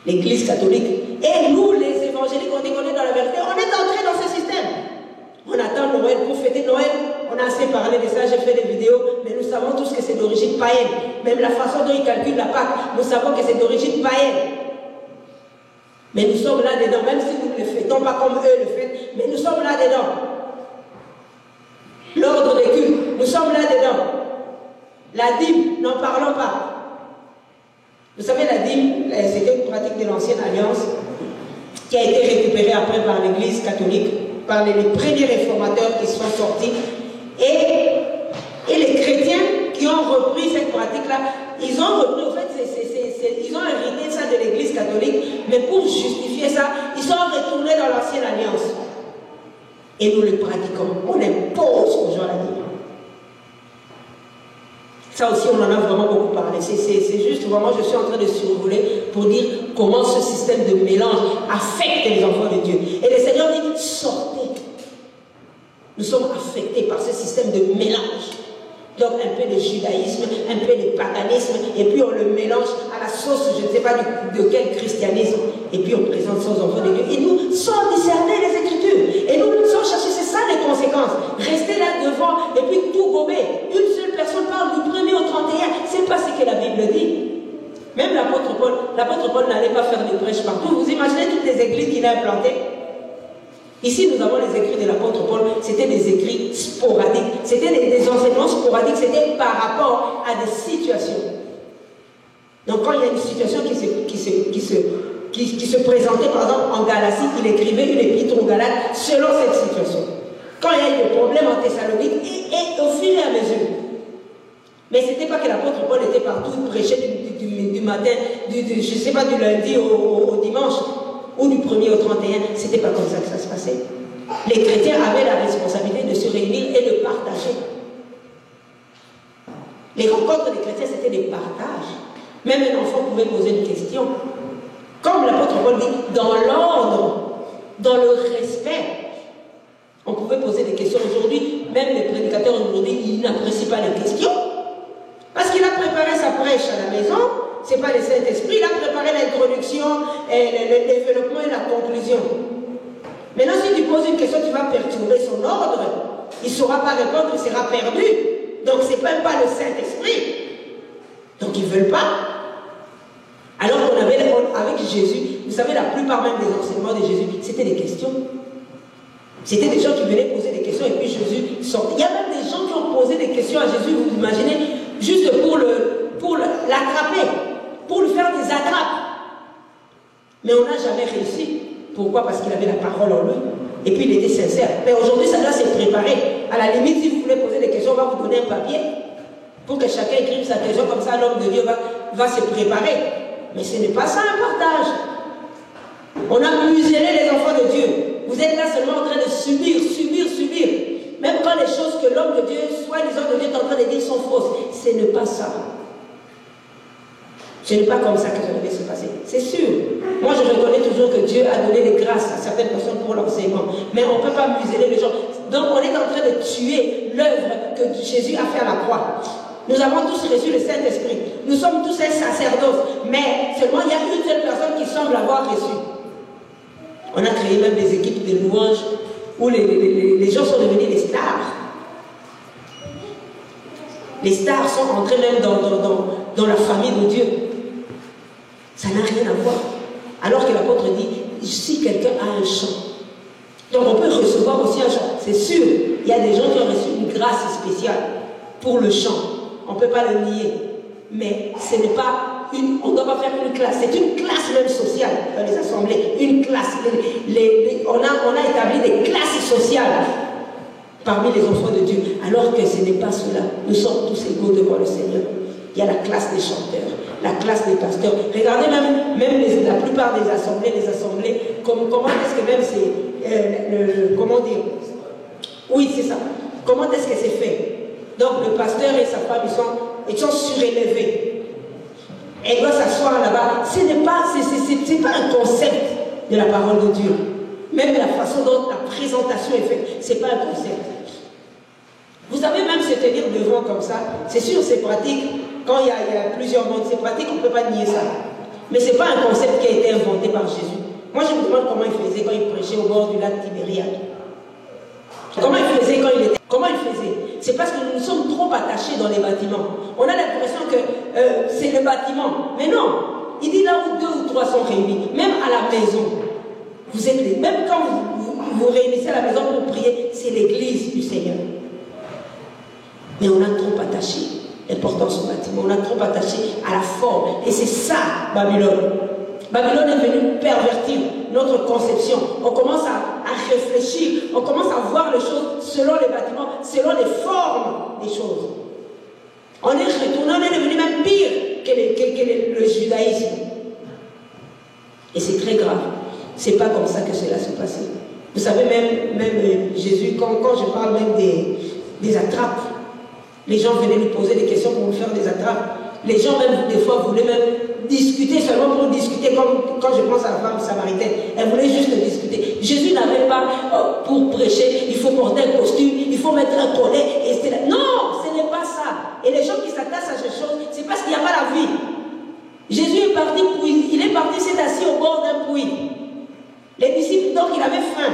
L'Église catholique. Et nous, les évangéliques, on dit qu'on est dans la vérité. On est entrés dans ce système. On attend Noël pour fêter Noël. On a assez parlé de ça, j'ai fait des vidéos, mais nous savons tous que c'est d'origine païenne. Même la façon dont ils calculent la Pâque, nous savons que c'est d'origine païenne. Mais nous sommes là-dedans, même si nous ne le fêtons pas comme eux le fêtent, mais nous sommes là-dedans. L'ordre des cultes, nous sommes là-dedans. La dîme, n'en parlons pas. Vous savez, la dîme, c'était une pratique de l'ancienne alliance qui a été récupérée après par l'Église catholique, par les premiers réformateurs qui sont sortis. Et les chrétiens qui ont repris cette pratique-là, ils ont repris, en fait, ils ont hérité ça de l'Église catholique, mais pour justifier ça, ils sont retournés dans l'ancienne alliance. Et nous le pratiquons. On impose aux gens la dîme. Ça aussi, on en a vraiment beaucoup parlé. C'est juste, vraiment, je suis en train de survoler pour dire comment ce système de mélange affecte les enfants de Dieu. Et le Seigneur dit, sortez. Nous sommes affectés par ce système de mélange. Donc un peu de judaïsme, un peu de paganisme, et puis on le mélange à la sauce, je ne sais pas de quel christianisme, et puis on présente ça aux enfants de Dieu. Et nous, sans discerner les Écritures, et nous, sans chercher, c'est ça les conséquences. Rester là devant, et puis tout gommer. Une seule personne parle du 1er au 31, c'est pas ce que la Bible dit. Même l'apôtre Paul n'allait pas faire des prêches partout. Vous imaginez toutes les églises qu'il a implantées? Ici, nous avons les écrits de l'apôtre Paul, c'était des écrits sporadiques, c'était des enseignements sporadiques, c'était par rapport à des situations. Donc quand il y a une situation qui se présentait, par exemple, en Galatie, il écrivait une épître aux Galates selon cette situation. Quand il y a eu des problèmes en Thessalonique, et au fur et à mesure. Mais ce n'était pas que l'apôtre Paul était partout, il prêchait du matin, je ne sais pas, du lundi au dimanche, ou du 1er au 31, ce n'était pas comme ça que ça se passait. Les chrétiens avaient la responsabilité de se réunir et de partager. Les rencontres des chrétiens, c'était des partages. Même un enfant pouvait poser une question. Comme l'apôtre Paul dit, dans l'ordre, dans le respect. On pouvait poser des questions aujourd'hui. Même les prédicateurs aujourd'hui, ils n'apprécient pas les questions. Parce qu'il a préparé sa prêche à la maison. Ce n'est pas le Saint-Esprit, il a préparé l'introduction, le développement et la conclusion. Maintenant, si tu poses une question, tu vas perturber son ordre. Il ne saura pas répondre, il sera perdu. Donc, ce n'est même pas le Saint-Esprit. Donc, ils ne veulent pas. Alors qu'on avait, avec Jésus, vous savez, la plupart même des enseignements de Jésus, c'était des questions. C'était des gens qui venaient poser des questions et puis Jésus sortait. Il y a même des gens qui ont posé des questions à Jésus, vous imaginez, juste pour l'attraper, pour lui faire des attrapes. Mais on n'a jamais réussi. Pourquoi? Parce qu'il avait la parole en lui. Et puis il était sincère. Mais aujourd'hui, ça doit se préparer. À la limite, si vous voulez poser des questions, on va vous donner un papier pour que chacun écrive sa question. Comme ça, l'homme de Dieu va se préparer. Mais ce n'est pas ça un partage. On a muselé les enfants de Dieu. Vous êtes là seulement en train de subir. Même quand les choses que l'homme de Dieu, soit les hommes de Dieu, est en train de dire sont fausses. Ce n'est pas ça. Ce n'est pas comme ça que ça devait se passer. C'est sûr. Moi, je reconnais toujours que Dieu a donné des grâces à certaines personnes pour l'enseignement. Mais on ne peut pas museler les gens. Donc, on est en train de tuer l'œuvre que Jésus a fait à la croix. Nous avons tous reçu le Saint-Esprit. Nous sommes tous un sacerdoce. Mais seulement, il y a une seule personne qui semble avoir reçu. On a créé même des équipes de louanges où les gens sont devenus des stars. Les stars sont entrées même dans la famille de Dieu. Ça n'a rien à voir. Alors que l'apôtre dit, si quelqu'un a un chant, donc on peut recevoir aussi un chant. C'est sûr, il y a des gens qui ont reçu une grâce spéciale pour le chant. On ne peut pas le nier. Mais ce n'est pas on ne doit pas faire une classe. C'est une classe même sociale dans les assemblées. Une classe. On a établi des classes sociales parmi les enfants de Dieu. Alors que ce n'est pas cela. Nous sommes tous égaux devant le Seigneur. Il y a la classe des chanteurs, la classe des pasteurs. Regardez même la plupart des assemblées, comment est-ce que même c'est, comment dire, oui c'est ça, comment est-ce que c'est fait? Donc le pasteur et sa femme, ils sont surélevés. Elle doit s'asseoir là-bas. Ce n'est pas un concept de la parole de Dieu. Même la façon dont la présentation est faite, ce n'est pas un concept. Vous savez même se tenir devant comme ça, c'est sûr c'est pratique. Quand il y a plusieurs mondes, c'est pratique, on ne peut pas nier ça. Mais ce n'est pas un concept qui a été inventé par Jésus. Moi, je me demande comment il faisait quand il prêchait au bord du lac Tibériade. Comment il faisait quand il était... Comment il faisait? C'est parce que nous sommes trop attachés dans les bâtiments. On a l'impression que c'est le bâtiment. Mais non. Il dit là où 2 ou 3 sont réunis, même à la maison. Vous êtes même quand vous réunissez à la maison pour prier, c'est l'église du Seigneur. Mais on a trop attaché l'importance au bâtiment, on a trop attaché à la forme. Et c'est ça, Babylone. Babylone est venue pervertir notre conception. On commence à réfléchir, on commence à voir les choses selon les bâtiments, selon les formes des choses. On est retourné, on est devenu même pire que le judaïsme. Et c'est très grave. C'est pas comme ça que cela se passe. Vous savez, même Jésus, quand je parle même des attrapes, les gens venaient lui poser des questions pour lui faire des attrapes. Les gens même des fois voulaient même discuter seulement pour discuter, comme quand je pense à la femme samaritaine. Elle voulait juste discuter. Jésus n'avait pas pour prêcher, il faut porter un costume, il faut mettre un collet. Non, ce n'est pas ça. Et les gens qui s'attachent à ces choses, c'est parce qu'il n'y a pas la vie. Jésus est parti, il est parti, s'est assis au bord d'un puits. Les disciples, donc, il avait faim.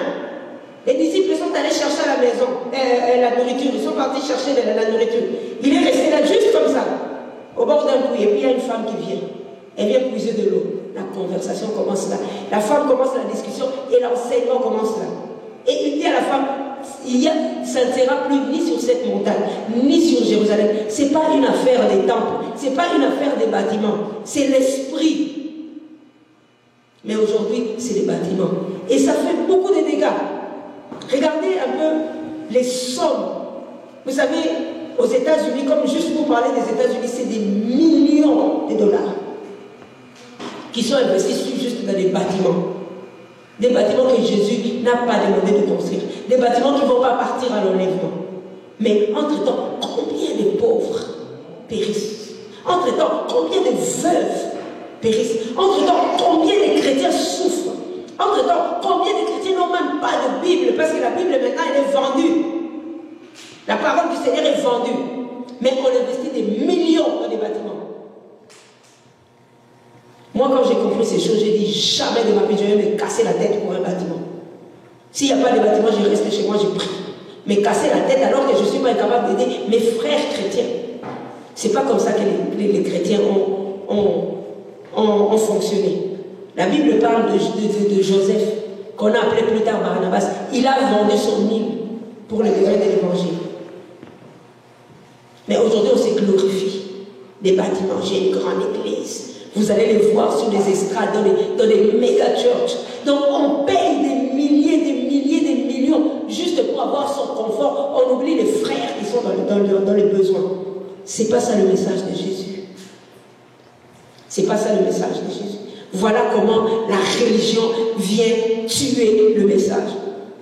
Les disciples sont allés chercher à la maison la nourriture. Ils sont partis chercher la nourriture. Il est resté là juste comme ça, au bord d'un puits. Et puis il y a une femme qui vient. Elle vient puiser de l'eau. La conversation commence là. La femme commence la discussion et l'enseignement commence là. Et il dit à la femme, ça ne sera plus ni sur cette montagne, ni sur Jérusalem. Ce n'est pas une affaire des temples. Ce n'est pas une affaire des bâtiments. C'est l'esprit. Mais aujourd'hui, c'est les bâtiments. Et ça fait beaucoup de dégâts. Regardez un peu les sommes. Vous savez, aux États-Unis, comme juste pour parler des États-Unis, c'est des millions de dollars qui sont investis juste dans des bâtiments. Des bâtiments que Jésus n'a pas demandé de construire. Des bâtiments qui ne vont pas partir à l'enlèvement. Mais entre-temps, combien de pauvres périssent? Entre-temps, combien de veuves périssent? Entre-temps, combien de chrétiens souffrent? Entre-temps, combien de chrétiens n'ont même pas de Bible? Parce que la Bible maintenant, elle est vendue. La parole du Seigneur est vendue. Mais on investit des millions dans des bâtiments. Moi, quand j'ai compris ces choses, j'ai dit jamais de ma vie, je vais me casser la tête pour un bâtiment. S'il n'y a pas de bâtiment, je reste chez moi, je prie. Mais casser la tête alors que je ne suis pas incapable d'aider mes frères chrétiens. Ce n'est pas comme ça que les chrétiens ont ont fonctionné. La Bible parle de Joseph, qu'on a appelé plus tard Barnabas. Il a vendu son île pour le degré de l'évangile. Mais aujourd'hui, on se glorifie des bâtiments. J'ai une grande église. Vous allez les voir sur les estrades, dans les méga churches. Donc, on paye des milliers, des millions, juste pour avoir son confort. On oublie les frères qui sont dans les besoins. C'est pas ça le message de Jésus. C'est pas ça le message de Jésus. Voilà comment la religion vient tuer le message.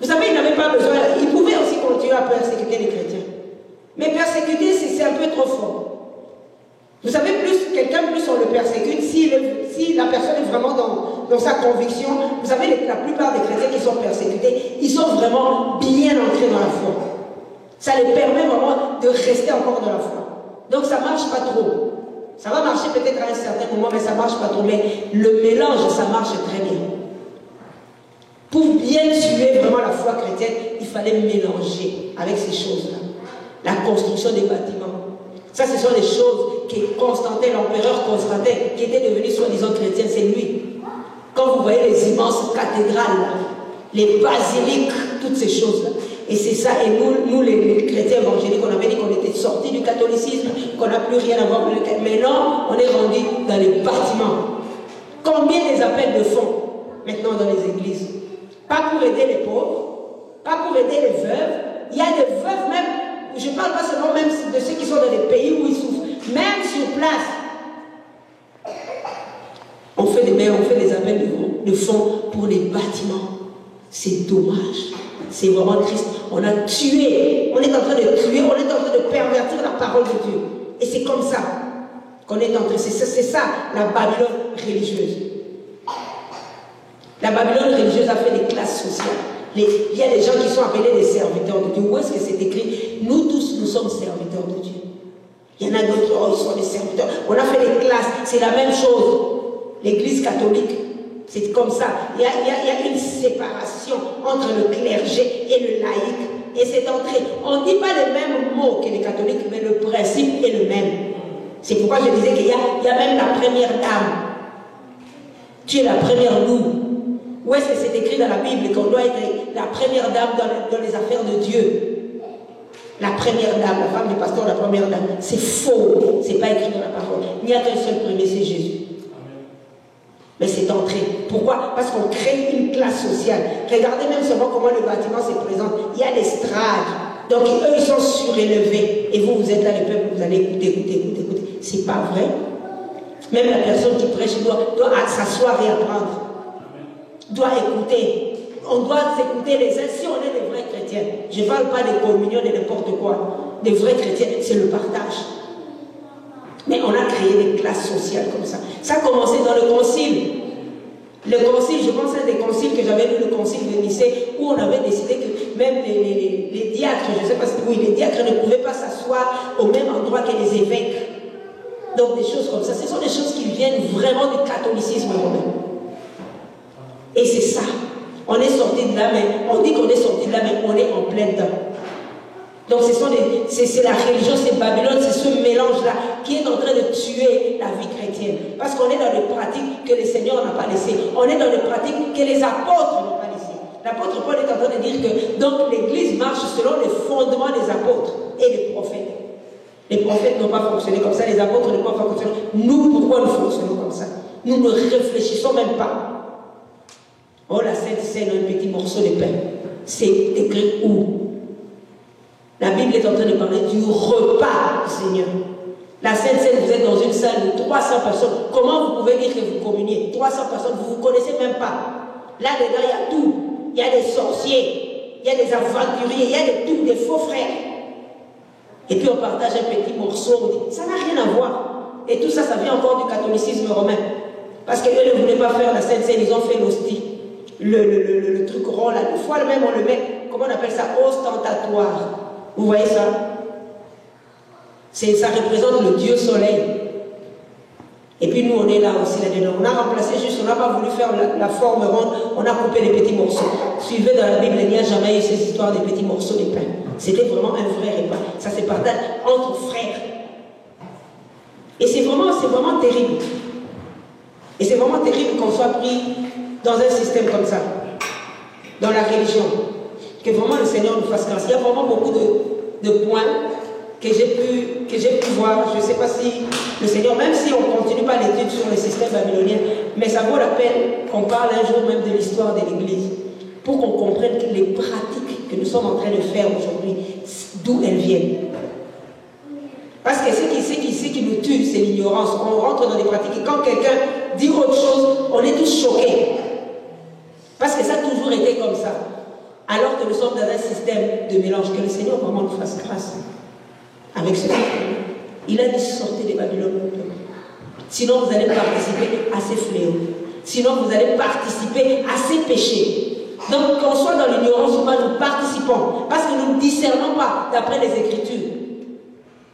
Vous savez, il n'avait pas besoin, il pouvait aussi continuer à persécuter les chrétiens. Mais persécuter, c'est un peu trop fort. Vous savez, quelqu'un plus on le persécute, si la personne est vraiment dans sa conviction, vous savez, la plupart des chrétiens qui sont persécutés, ils sont vraiment bien ancrés dans la foi. Ça les permet vraiment de rester encore dans la foi. Donc ça ne marche pas trop. Ça va marcher peut-être à un certain moment, mais ça ne marche pas trop. Mais le mélange, ça marche très bien. Pour bien tuer vraiment la foi chrétienne, il fallait mélanger avec ces choses-là. La construction des bâtiments. Ça, ce sont les choses que Constantin, l'empereur Constantin, qui était devenu soi-disant chrétien, c'est lui. Quand vous voyez les immenses cathédrales, là, les basiliques, toutes ces choses-là. Et c'est ça, et nous les chrétiens évangéliques, on avait dit qu'on était sortis du catholicisme, qu'on n'a plus rien à voir avec le catholicisme. Mais non, on est rendu dans les bâtiments. Combien des appels de fonds maintenant dans les églises? Pas pour aider les pauvres, pas pour aider les veuves. Il y a des veuves même, je ne parle pas seulement même de ceux qui sont dans des pays où ils souffrent, même sur place. On fait des appels de fonds pour les bâtiments. C'est dommage. C'est vraiment triste. On a tué, on est en train de tuer, on est en train de pervertir la parole de Dieu. Et c'est comme ça qu'on est en train, c'est ça la Babylone religieuse. La Babylone religieuse a fait des classes sociales. Il y a des gens qui sont appelés des serviteurs de Dieu. Où est-ce que c'est écrit? Nous tous, nous sommes serviteurs de Dieu. Il y en a d'autres, oh, ils sont des serviteurs. On a fait des classes, c'est la même chose. L'Église catholique, c'est comme ça. Il y a une séparation entre le clergé et le laïc. Et c'est entré. On ne dit pas les mêmes mots que les catholiques, mais le principe est le même. C'est pourquoi je disais qu'il y a même la première dame. Tu es la première nous. Où est-ce que c'est écrit dans la Bible qu'on doit être la première dame dans les affaires de Dieu? La première dame, la femme du pasteur, la première dame. C'est faux. C'est pas écrit dans la parole. Il n'y a qu'un seul premier, c'est Jésus. Mais c'est entré. Pourquoi? Parce qu'on crée une classe sociale. Regardez même seulement comment le bâtiment se présente. Il y a des strades. Donc eux, ils sont surélevés. Et vous êtes là, le peuple, vous allez écouter. C'est pas vrai. Même la personne qui prêche doit s'asseoir et apprendre. Doit écouter. On doit s'écouter les uns. Si on est des vrais chrétiens, je ne parle pas de communion de n'importe quoi. Des vrais chrétiens, c'est le partage. Mais on a créé des classes sociales comme ça. Ça a commencé dans le concile. Le concile, je pense à des conciles que j'avais lu, le concile de Nicée, où on avait décidé que même les diacres, je ne sais pas si oui, les diacres ne pouvaient pas s'asseoir au même endroit que les évêques. Donc des choses comme ça. Ce sont des choses qui viennent vraiment du catholicisme romain. Et c'est ça. On est sorti de là, mais on dit qu'on est sorti de là, mais on est en plein temps. Donc c'est la religion, c'est Babylone, c'est ce mélange-là qui est en train de tuer la vie chrétienne. Parce qu'on est dans les pratiques que le Seigneur n'a pas laissées. On est dans les pratiques que les apôtres n'ont pas laissées. L'apôtre Paul est en train de dire que donc l'Église marche selon les fondements des apôtres et des prophètes. Les prophètes n'ont pas fonctionné comme ça, les apôtres n'ont pas fonctionné. Nous, pourquoi nous fonctionnons comme ça? Nous ne réfléchissons même pas. Oh, la Sainte Seine, un petit morceau de pain. C'est écrit où? La Bible est en train de parler du repas du Seigneur. La Sainte Seine, vous êtes dans une salle de 300 personnes. Comment vous pouvez dire que vous communiez? 300 personnes, vous ne vous connaissez même pas. Là-dedans, il y a tout. Il y a des sorciers, il y a des aventuriers, il y a de tout, des faux frères. Et puis on partage un petit morceau, on dit, ça n'a rien à voir. Et tout ça, ça vient encore du catholicisme romain. Parce qu'eux ne voulaient pas faire la Sainte Seine, ils ont fait l'hostie. Le truc rond là, une fois même on le met, comment on appelle ça, ostentatoire. Vous voyez ça? Ça représente le Dieu soleil. Et puis nous on est là aussi là-dedans. On a remplacé juste, on n'a pas voulu faire la forme ronde, on a coupé les petits morceaux. Suivez dans la Bible, il n'y a jamais eu ces histoires des petits morceaux de pain. C'était vraiment un vrai repas. Ça se partage entre frères. Et c'est vraiment terrible. Et c'est vraiment terrible qu'on soit pris dans un système comme ça, dans la religion. Que vraiment le Seigneur nous fasse grâce. Il y a vraiment beaucoup de points que j'ai pu voir. Je ne sais pas si le Seigneur, même si on ne continue pas l'étude sur le système babylonien, mais ça vaut la peine qu'on parle un jour même de l'histoire de l'Église, pour qu'on comprenne que les pratiques que nous sommes en train de faire aujourd'hui, d'où elles viennent. Parce que ce qui nous tue, c'est l'ignorance. On rentre dans des pratiques et quand quelqu'un dit autre chose, on est tous choqués. Parce que ça a toujours été comme ça. Alors que nous sommes dans un système de mélange, que le Seigneur vraiment nous fasse grâce. Avec ce système, il a dit sortez des Babylone. Sinon vous allez participer à ces fléaux. Sinon vous allez participer à ces péchés. Donc qu'on soit dans l'ignorance ou pas, nous participons. Parce que nous ne discernons pas d'après les Écritures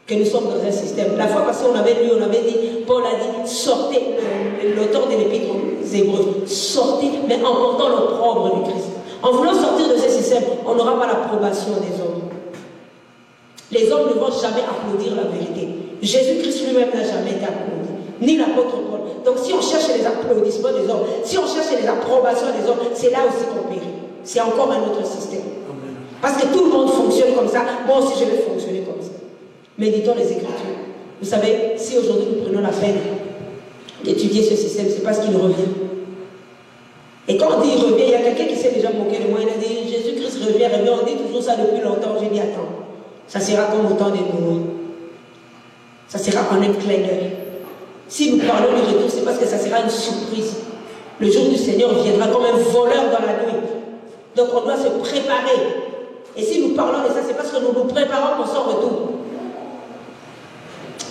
que nous sommes dans un système. La fois passée, on avait lu, on avait dit, Paul a dit, sortez, l'auteur de l'Épître aux Hébreux, sortez, mais en portant l'opprobre du Christ. En voulant sortir de ce système, on n'aura pas l'approbation des hommes. Les hommes ne vont jamais applaudir la vérité. Jésus-Christ lui-même n'a jamais été applaudi, ni l'apôtre Paul. Donc si on cherche les applaudissements des hommes, si on cherche les approbations des hommes, c'est là aussi qu'on périt. C'est encore un autre système. Parce que tout le monde fonctionne comme ça, moi aussi je vais fonctionner comme ça. Méditons les Écritures. Vous savez, si aujourd'hui nous prenons la peine d'étudier ce système, c'est parce qu'il revient. Et quand on dit il revient, il y a quelqu'un qui s'est déjà moqué de moi, il a dit Jésus-Christ revient, on dit toujours ça depuis longtemps. J'ai dit attends, ça sera comme au temps des Noé. Ça sera en un clin d'œil. Si nous parlons du retour, c'est parce que ça sera une surprise. Le jour du Seigneur viendra comme un voleur dans la nuit. Donc on doit se préparer. Et si nous parlons de ça, c'est parce que nous nous préparons pour son retour.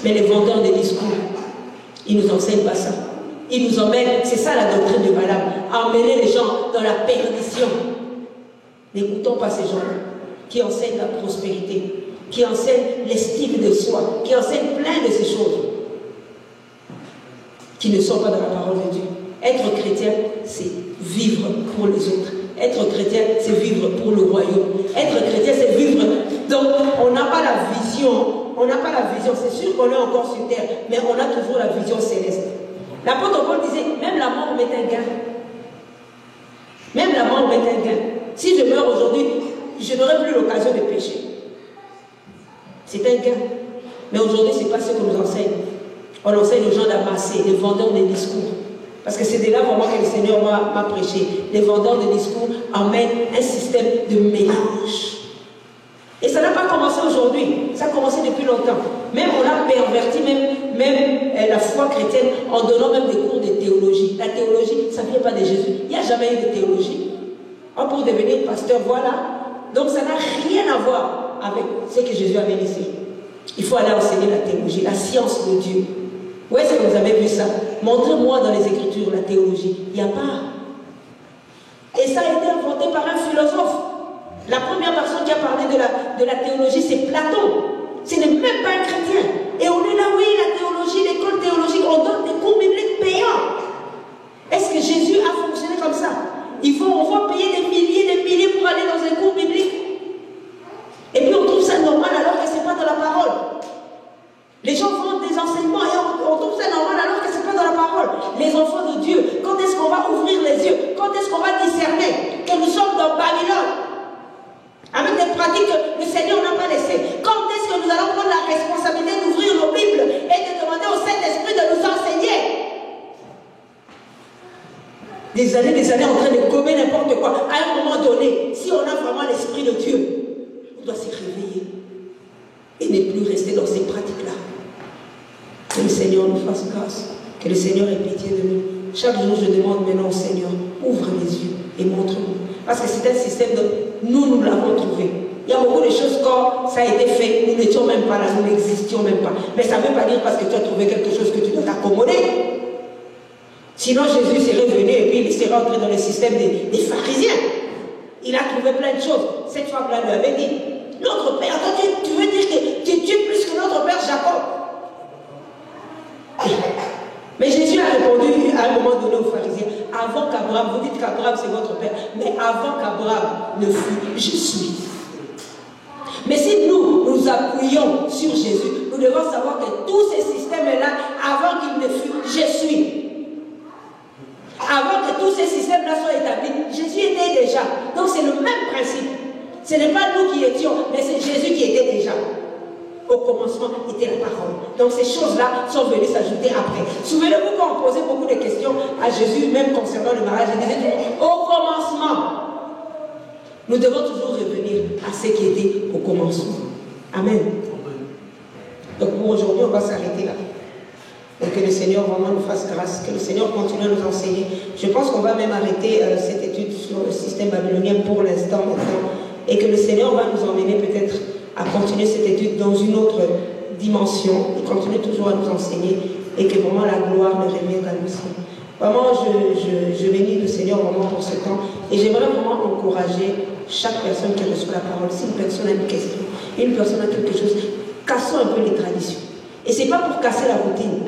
Mais les vendeurs des discours, ils ne nous enseignent pas ça. Ils nous emmènent, c'est ça la doctrine de Balaam, à emmener les gens dans la perdition. N'écoutons pas ces gens qui enseignent la prospérité, qui enseignent l'estime de soi, qui enseignent plein de ces choses qui ne sont pas dans la parole de Dieu. Être chrétien, c'est vivre pour les autres. Être chrétien, c'est vivre pour le royaume. Être chrétien, c'est vivre. Donc, on n'a pas la vision. On n'a pas la vision. C'est sûr qu'on est encore sur terre, mais on a toujours la vision céleste. L'apôtre Paul disait, même la mort m'est un gain. Même la mort m'est un gain. Si je meurs aujourd'hui, je n'aurai plus l'occasion de pécher. C'est un gain. Mais aujourd'hui, ce n'est pas ce qu'on nous enseigne. On enseigne aux gens d'amasser, les vendeurs des discours. Parce que c'est de là vraiment que le Seigneur m'a prêché. Les vendeurs de discours emmènent un système de mélange. Et ça n'a pas commencé aujourd'hui, ça a commencé depuis longtemps. Même on a perverti même la foi chrétienne en donnant même des cours de théologie. La théologie, ça ne vient pas de Jésus. Il n'y a jamais eu de théologie. Pour devenir pasteur, voilà. Donc ça n'a rien à voir avec ce que Jésus avait laissé. Il faut aller enseigner la théologie, la science de Dieu. Où est-ce que vous avez vu ça? Montrez-moi dans les Écritures la théologie. Il n'y a pas. Et ça a été inventé par un philosophe. La première personne qui a parlé de la théologie, c'est Platon. Ce n'est même pas un chrétien. Et on est là, oui, la théologie, l'école théologique, on donne des cours bibliques payants. Est-ce que Jésus a fonctionné comme ça? On va payer des milliers pour aller dans un cours biblique. Et puis on trouve ça normal alors que ce n'est pas dans la parole. Les gens font des enseignements et on trouve ça normal alors que ce n'est pas dans la parole. Les enfants de Dieu, quand est-ce qu'on va ouvrir les yeux? Quand est-ce qu'on va discerner que nous sommes dans Babylone? Avec des pratiques que le Seigneur n'a pas laissées. Quand est-ce que nous allons prendre la responsabilité d'ouvrir nos Bibles et de demander au Saint-Esprit de nous enseigner? Des années en train de gommer n'importe quoi. À un moment donné, si on a vraiment l'Esprit de Dieu, on doit se réveiller et ne plus rester dans ces pratiques-là. Que le Seigneur nous fasse grâce. Que le Seigneur ait pitié de nous. Chaque jour, je demande maintenant au Seigneur, ouvre les yeux et montre-nous. Parce que c'est un système de nous l'avons trouvé. Il y a beaucoup de choses quand ça a été fait, nous n'étions même pas là, nous n'existions même pas. Mais ça ne veut pas dire parce que tu as trouvé quelque chose que tu dois t'accommoder. Sinon Jésus serait venu et puis il serait entré dans le système des pharisiens. Il a trouvé plein de choses. Cette femme-là lui avait dit, notre père, toi, tu veux dire que tu es plus que notre père Jacob? Mais Jésus a répondu à un moment donné aux pharisiens, avant qu'Abraham, vous dites qu'Abraham c'est votre père, mais avant qu'Abraham ne fût, je suis. Mais si nous appuyons sur Jésus, nous devons savoir que tous ces systèmes-là, avant qu'il ne fût, je suis. Avant que tous ces systèmes-là soient établis, Jésus était déjà. Donc c'est le même principe. Ce n'est pas nous qui étions, mais c'est Jésus qui était déjà. Au commencement était la parole. Donc ces choses-là sont venues s'ajouter après. Souvenez-vous quand on posait beaucoup de questions à Jésus, même concernant le mariage, il disait toujours, au commencement. Nous devons toujours revenir à ce qui était au commencement. Amen. Donc pour aujourd'hui, on va s'arrêter là. Et que le Seigneur vraiment nous fasse grâce, que le Seigneur continue à nous enseigner. Je pense qu'on va même arrêter cette étude sur le système babylonien pour l'instant maintenant. Et que le Seigneur va nous emmener peut-être à continuer cette étude dans une autre dimension. Il continue toujours à nous enseigner et que vraiment la gloire ne revienne qu'à lui seul. Vraiment, je bénis le Seigneur vraiment pour ce temps. Et j'aimerais vraiment encourager chaque personne qui reçoit la parole. Si une personne a une question, une personne a quelque chose, cassons un peu les traditions. Et ce n'est pas pour casser la routine.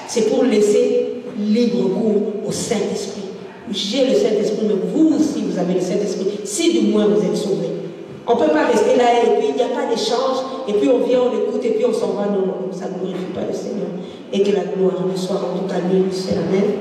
C'est pour laisser libre cours au Saint-Esprit. J'ai le Saint-Esprit, mais vous aussi, vous avez le Saint-Esprit. Si du moins vous êtes sauvés. On ne peut pas rester là et puis il n'y a pas d'échange. Et puis on vient, on écoute et puis on s'en va. Non, non, ça ne glorifie pas le Seigneur. Et que la gloire ne soit rendue qu'à lui, c'est Amen.